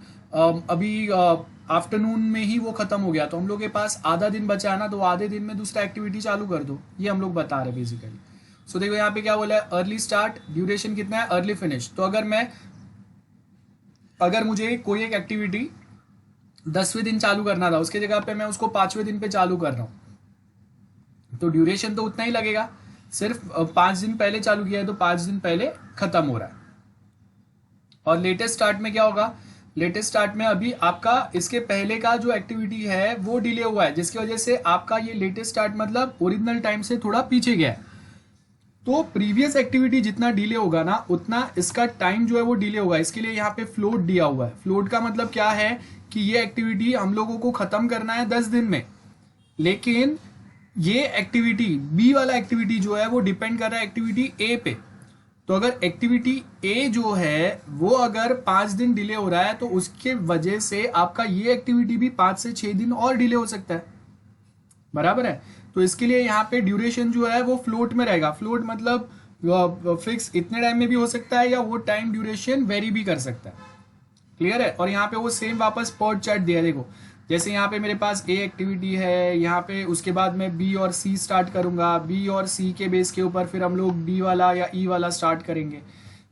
अभी आफ्टरनून में ही वो खत्म हो गया, तो हम लोग के पास आधा दिन बचा है ना, तो आधे दिन में दूसरा एक्टिविटी चालू कर दो, ये हम लोग बता रहे हैं बेसिकली. सो देखो यहाँ पे क्या बोला है, अर्ली स्टार्ट, ड्यूरेशन कितना है, अर्ली फिनिश. तो अगर मुझे कोई एक एक्टिविटी 10वें दिन चालू करना था, उसके जगह पे मैं उसको 5वें दिन पे चालू कर रहा हूँ, तो ड्यूरेशन तो उतना ही लगेगा. सिर्फ 5 दिन पहले चालू किया है तो 5 दिन पहले खत्म हो रहा है. और लेटेस्ट स्टार्ट में क्या होगा, लेटेस्ट स्टार्ट में अभी आपका इसके पहले का जो एक्टिविटी है वो डिले हुआ है, जिसकी वजह से आपका ये लेटेस्ट स्टार्ट मतलब ओरिजिनल टाइम से थोड़ा पीछे गया है. तो प्रीवियस एक्टिविटी जितना डिले होगा ना, उतना इसका टाइम जो है वो डिले होगा. इसके लिए यहाँ पे फ्लोट दिया हुआ है. फ्लोट का मतलब क्या है कि ये एक्टिविटी हम लोगों को खत्म करना है 10 दिन में, लेकिन ये एक्टिविटी बी वाला एक्टिविटी जो है वो डिपेंड कर रहा है एक्टिविटी ए पे. तो अगर एक्टिविटी ए जो है वो अगर 5 दिन डिले हो रहा है, तो उसके वजह से आपका ये एक्टिविटी भी 5 से 6 दिन और डिले हो सकता है. बराबर है. तो इसके लिए यहाँ पे ड्यूरेशन जो है वो फ्लोट में रहेगा. फ्लोट मतलब फिक्स इतने टाइम में भी हो सकता है, या वो टाइम ड्यूरेशन वेरी भी कर सकता है. क्लियर है. और यहाँ पे वो सेम वापस पर्ट चार्ट दिया है. देखो जैसे यहाँ पे मेरे पास ए एक्टिविटी है, यहाँ पे उसके बाद मैं बी और सी स्टार्ट करूंगा, बी और सी के बेस के ऊपर फिर हम लोग डी वाला या ई वाला स्टार्ट करेंगे.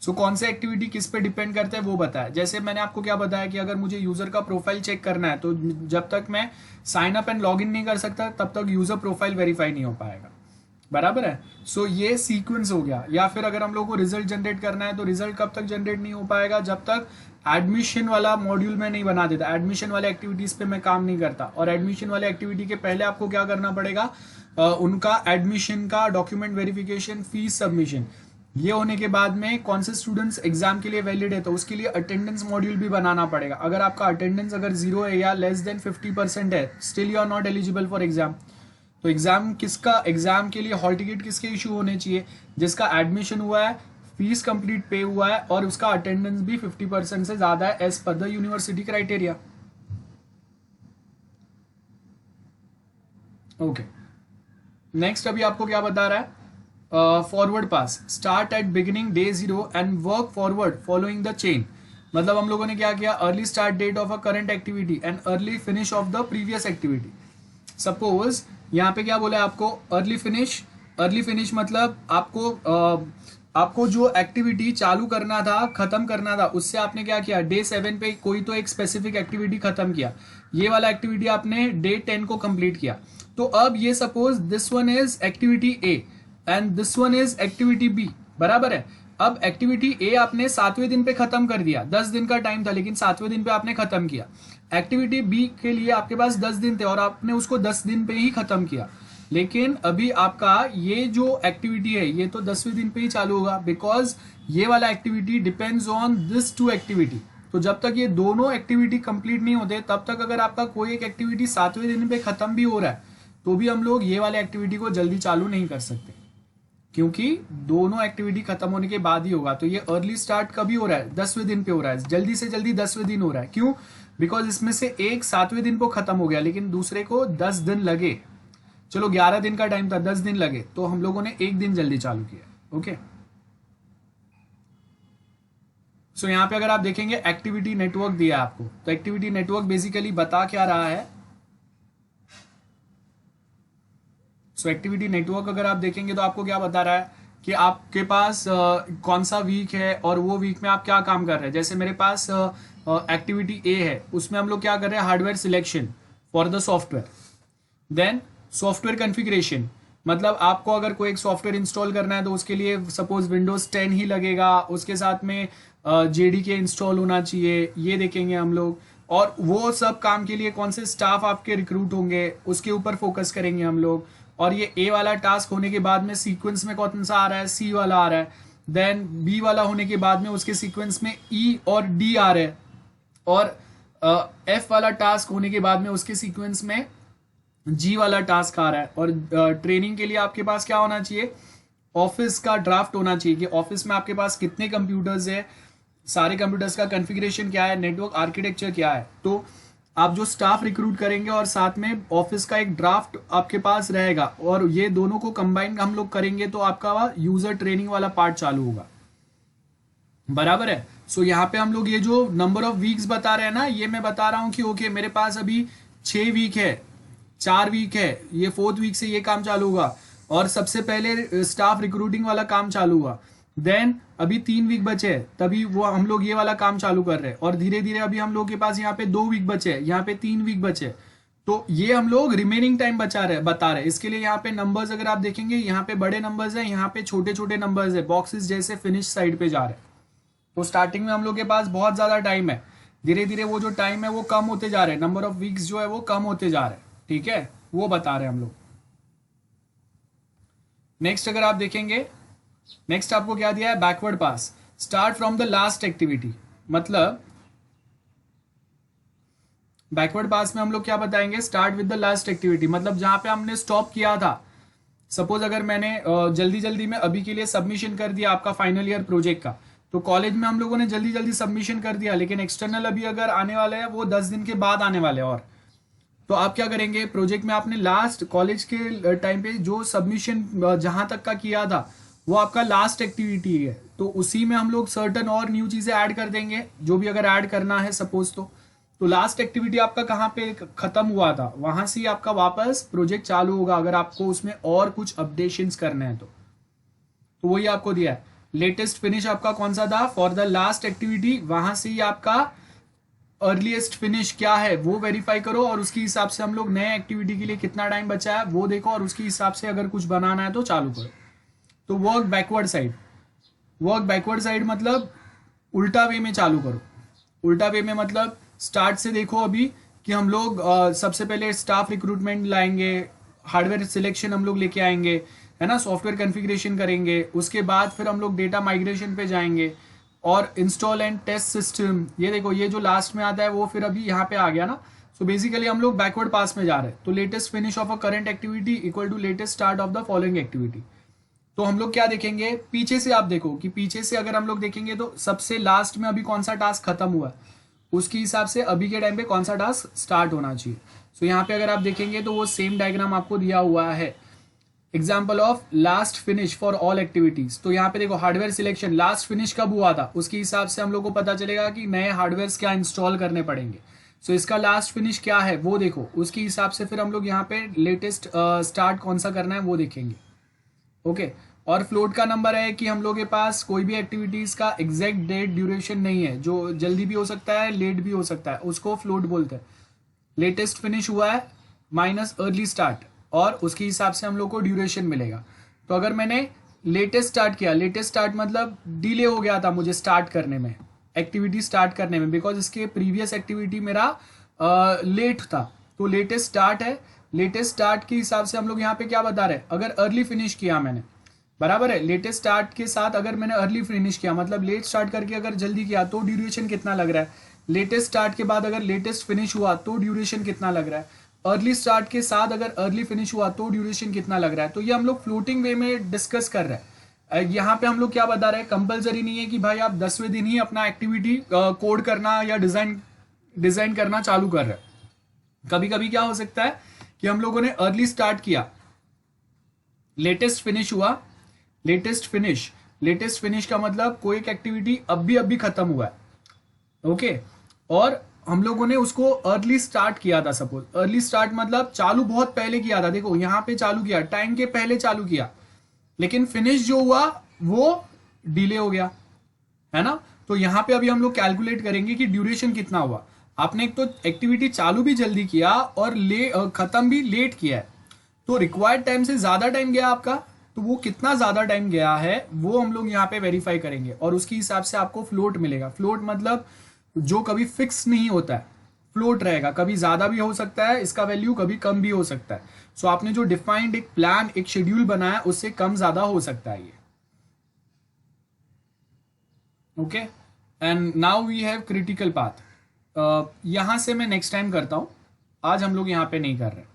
सो कौन से एक्टिविटी किस पे डिपेंड करते हैं वो बताया. जैसे मैंने आपको क्या बताया कि अगर मुझे यूजर का प्रोफाइल चेक करना है, तो जब तक मैं sign up and log in नहीं कर सकता तब तक यूजर प्रोफाइल वेरीफाई नहीं हो पाएगा. बराबर है. सो ये सीक्वेंस हो गया. या फिर अगर हम लोग को रिजल्ट जनरेट करना है, तो रिजल्ट कब तक जनरेट नहीं हो पाएगा, जब तक एडमिशन वाला मॉड्यूल में नहीं बना देता. एडमिशन वाले एक्टिविटीज पे मैं काम नहीं करता. और एडमिशन वाले एक्टिविटी के पहले आपको क्या करना पड़ेगा, उनका एडमिशन का डॉक्यूमेंट वेरिफिकेशन, फीस सबमिशन, ये होने के बाद में कौन से स्टूडेंट्स एग्जाम के लिए वैलिड है, तो उसके लिए अटेंडेंस मॉड्यूल भी बनाना पड़ेगा. अगर आपका अटेंडेंस अगर 0 है या लेस देन 50% है, still you are not eligible for exam. तो एग्जाम के लिए हॉल टिकट किसके इशू होने चाहिए, जिसका एडमिशन हुआ है, फीस कंप्लीट पे हुआ है और उसका अटेंडेंस भी 50% से ज्यादा है as per the university criteria. Okay. Next अभी आपको क्या बता रहा है, forward pass, start at beginning day 0 and work forward following the chain. मतलब हम लोगों ने क्या किया, early start date of a current activity and early finish of the previous activity. Suppose यहाँ पे क्या बोला है आपको, अर्ली फिनिश. अर्ली फिनिश मतलब आपको जो एक्टिविटी चालू करना था, खत्म करना था, उससे आपने क्या किया, डे 7 पे कोई तो एक स्पेसिफिक एक्टिविटी खत्म किया. ये वाला एक्टिविटी आपने डे 10 को कंप्लीट किया. तो अब ये suppose this one is activity A and this one is activity B. बराबर है. अब एक्टिविटी ए आपने 7वें दिन पे खत्म कर दिया. 10 दिन का टाइम था, लेकिन 7वें दिन पे आपने खत्म किया. एक्टिविटी बी के लिए आपके पास 10 दिन थे और आपने उसको 10 दिन पे ही खत्म किया. लेकिन अभी आपका ये जो एक्टिविटी है ये तो 10वें दिन पे ही चालू होगा, बिकॉज ये वाला activity depends on this 2 activity. तो जब तक ये दोनों एक्टिविटी कंप्लीट नहीं होते, तब तक अगर आपका कोई एक एक्टिविटी 7वें दिन पे खत्म भी हो रहा है, तो भी हम लोग ये वाले एक्टिविटी को जल्दी चालू नहीं कर सकते, क्योंकि दोनों एक्टिविटी खत्म होने के बाद ही होगा. तो ये अर्ली स्टार्ट कभी हो रहा है, 10वें दिन पे हो रहा है, जल्दी से जल्दी 10वें दिन हो रहा है. क्यों? बिकॉज इसमें से एक 7वें दिन को खत्म हो गया, लेकिन दूसरे को 10 दिन लगे. चलो 11 दिन का टाइम था, 10 दिन लगे, तो हम लोगों ने 1 दिन जल्दी चालू किया. ओके. सो यहाँ पे अगर आप देखेंगे एक्टिविटी नेटवर्क दिया है आपको, तो एक्टिविटी नेटवर्क बेसिकली बता क्या रहा है. सो एक्टिविटी नेटवर्क अगर आप देखेंगे तो आपको क्या बता रहा है कि आपके पास कौन सा वीक है और वो वीक में आप क्या काम कर रहे हैं. जैसे मेरे पास एक्टिविटी ए है, उसमें हम लोग क्या कर रहे हैं, hardware selection for the software. Then software configuration, मतलब आपको अगर कोई एक सॉफ्टवेयर इंस्टॉल करना है तो उसके लिए सपोज विंडोज 10 ही लगेगा, उसके साथ में जेडीके इंस्टॉल होना चाहिए, ये देखेंगे हम लोग. और वो सब काम के लिए कौन से स्टाफ आपके रिक्रूट होंगे, उसके ऊपर फोकस करेंगे हम लोग. और ये ए वाला टास्क होने के बाद में सीक्वेंस में कौन सा आ रहा है, सी वाला आ रहा है. देन बी वाला होने के बाद में उसके सीक्वेंस में ई और डी आ रहे हैं. और F वाला टास्क होने के बाद में उसके सीक्वेंस में G वाला टास्क आ रहा है। और ट्रेनिंग के लिए आपके पास क्या होना चाहिए, ऑफिस का ड्राफ्ट होना चाहिए कि ऑफिस में आपके पास कितने कंप्यूटर्स है, सारे कंप्यूटर्स का कॉन्फ़िगरेशन क्या है, नेटवर्क आर्किटेक्चर क्या है। तो आप जो स्टाफ रिक्रूट करेंगे और साथ में ऑफिस का एक ड्राफ्ट आपके पास रहेगा, और ये दोनों को कंबाइन हम लोग करेंगे तो आपका यूजर ट्रेनिंग वाला पार्ट चालू होगा। बराबर है। सो यहाँ पे हम लोग ये जो नंबर ऑफ वीक्स बता रहे हैं ना, ये मैं बता रहा हूँ कि ओके मेरे पास अभी 6 वीक है, 4 वीक है, ये 4th वीक से ये काम चालू होगा, और सबसे पहले स्टाफ रिक्रूटिंग वाला काम चालू हुआ, देन अभी 3 वीक बचे हैं, तभी वो हम लोग ये वाला काम चालू कर रहे हैं, और धीरे धीरे अभी हम लोग के पास यहाँ पे 2 वीक बचे हैं, यहाँ पे 3 वीक बचे हैं। तो ये हम लोग रिमेनिंग टाइम बता रहे हैं। इसके लिए यहाँ पे नंबर्स अगर आप देखेंगे, यहाँ पे बड़े नंबर्स है, यहाँ पे छोटे छोटे नंबर्स है, बॉक्सेस जैसे फिनिश साइड पे जा रहे हैं। तो स्टार्टिंग में हम लोग के पास बहुत ज्यादा टाइम है, धीरे धीरे वो जो टाइम है वो कम होते जा रहे हैं, नंबर ऑफ वीक्स जो है वो कम होते जा रहे हैं। ठीक है, वो बता रहे हैं हम लोग। नेक्स्ट अगर आप देखेंगे, नेक्स्ट आपको क्या दिया है, backward pass, start from the last activity. मतलब बैकवर्ड पास में हम लोग क्या बताएंगे, start with the last activity, मतलब जहां पे हमने स्टॉप किया था। सपोज अगर मैंने जल्दी जल्दी में अभी के लिए सबमिशन कर दिया आपका फाइनल ईयर प्रोजेक्ट का, तो कॉलेज में हम लोगों ने जल्दी जल्दी सबमिशन कर दिया, लेकिन एक्सटर्नल अभी अगर आने वाले हैं वो 10 दिन के बाद आने वाले हैं। और तो आप क्या करेंगे, प्रोजेक्ट में आपने लास्ट कॉलेज के टाइम पे जो सबमिशन जहां तक का किया था वो आपका लास्ट एक्टिविटी है, तो उसी में हम लोग सर्टन और न्यू चीजें ऐड कर देंगे, जो भी अगर ऐड करना है सपोज। तो लास्ट एक्टिविटी आपका कहाँ पे खत्म हुआ था, वहां से ही आपका वापस प्रोजेक्ट चालू होगा, अगर आपको उसमें और कुछ अपडेशंस करने हैं तो वही आपको दिया है। लेटेस्ट फिनिश आपका कौन सा था, फॉर द लास्ट एक्टिविटी, वहां से ही आपका अर्लीस्ट फिनिश क्या है वो वेरीफाई करो, और उसके हिसाब से हम लोग नए एक्टिविटी के लिए कितना टाइम बचा है वो देखो, और उसके हिसाब से अगर कुछ बनाना है तो चालू करो। तो work backward side, work backward side मतलब उल्टा वे में चालू करो। उल्टा वे में मतलब स्टार्ट से देखो अभी कि हम लोग सबसे पहले स्टाफ रिक्रूटमेंट लाएंगे, हार्डवेयर सिलेक्शन हम लोग लेके आएंगे, है ना, सॉफ्टवेयर कॉन्फ़िगरेशन करेंगे, उसके बाद फिर हम लोग डेटा माइग्रेशन पे जाएंगे, और इंस्टॉल एंड टेस्ट सिस्टम, ये देखो ये जो लास्ट में आता है वो फिर अभी यहाँ पे आ गया ना। सो बेसिकली हम लोग बैकवर्ड पास में जा रहे हैं। तो latest finish of a current activity equal to latest start of the following activity. तो हम लोग क्या देखेंगे, पीछे से आप देखो कि पीछे से अगर हम लोग देखेंगे तो सबसे लास्ट में अभी कौन सा टास्क खत्म हुआ है, उसके हिसाब से अभी के टाइम पे कौन सा टास्क स्टार्ट होना चाहिए। सो यहाँ पे अगर आप देखेंगे तो वो सेम डायग्राम आपको दिया हुआ है, example of last finish for all activities. तो यहाँ पे देखो हार्डवेयर सिलेक्शन लास्ट फिनिश कब हुआ था, उसके हिसाब से हम लोग को पता चलेगा कि नए हार्डवेयर क्या इंस्टॉल करने पड़ेंगे। सो इसका लास्ट फिनिश क्या है वो देखो, उसके हिसाब से फिर हम लोग यहाँ पे लेटेस्ट स्टार्ट कौन सा करना है वो देखेंगे। ओके, और फ्लोट का नंबर है कि हम लोग के पास कोई भी एक्टिविटीज का एग्जैक्ट डेट ड्यूरेशन नहीं है, जो जल्दी भी हो सकता है लेट भी हो सकता है, उसको फ्लोट बोलते हैं। लेटेस्ट फिनिश हुआ है माइनस अर्ली स्टार्ट, और उसके हिसाब से हम लोग को ड्यूरेशन मिलेगा। तो अगर मैंने लेटेस्ट स्टार्ट किया, लेटेस्ट स्टार्ट मतलब डिले हो गया था मुझे स्टार्ट करने में, एक्टिविटी स्टार्ट करने में, बिकॉज इसके प्रीवियस एक्टिविटी मेरा लेट था, तो लेटेस्ट स्टार्ट है। लेटेस्ट स्टार्ट के हिसाब से हम लोग यहाँ पे क्या बता रहे हैं, अगर अर्ली फिनिश किया मैंने, बराबर है, लेटेस्ट स्टार्ट के साथ अगर मैंने अर्ली फिनिश किया मतलब लेट स्टार्ट करके अगर जल्दी किया तो ड्यूरेशन कितना लग रहा है, लेटेस्ट स्टार्ट के बाद अगर लेटेस्ट फिनिश हुआ तो ड्यूरेशन कितना लग रहा है, अर्ली स्टार्ट के साथ अगर अर्ली फिनिश हुआ तो ड्यूरेशन कितना लग रहा है। तो ये हम लोग फ्लोटिंग वे में डिस्कस कर रहे हैं। यहाँ पे हम लोग क्या बता रहे हैं, कंपलसरी नहीं है कि भाई आप 10वें दिन ही अपना एक्टिविटी कोड करना या डिजाइन करना चालू कर रहे हैं। कभी कभी क्या हो सकता है कि हम लोगों ने अर्ली स्टार्ट किया, लेटेस्ट फिनिश हुआ, लेटेस्ट फिनिश का मतलब कोई एक एक्टिविटी अभी खत्म हुआ है, ओके, और हम लोगों ने उसको अर्ली स्टार्ट किया था। सपोज अर्ली स्टार्ट मतलब चालू बहुत पहले किया था, देखो यहाँ पे चालू किया, टाइम के पहले चालू किया, लेकिन फिनिश जो हुआ वो डिले हो गया, है ना। तो यहाँ पे अभी हम लोग कैलकुलेट करेंगे कि ड्यूरेशन कितना हुआ। आपने एक तो एक्टिविटी चालू भी जल्दी किया और खत्म भी लेट किया है, तो रिक्वायर्ड टाइम से ज्यादा टाइम गया आपका, तो वो कितना ज्यादा टाइम गया है वो हम लोग यहाँ पे वेरीफाई करेंगे, और उसके हिसाब से आपको फ्लोट मिलेगा। फ्लोट मतलब जो कभी फिक्स नहीं होता है, फ्लोट रहेगा, कभी ज्यादा भी हो सकता है इसका वैल्यू, कभी कम भी हो सकता है। सो आपने जो डिफाइंड एक प्लान, एक शेड्यूल बनाया उससे कम ज्यादा हो सकता है ये। Okay, and now we have critical path. यहाँ से मैं नेक्स्ट टाइम करता हूँ, आज हम लोग यहाँ पे नहीं कर रहे।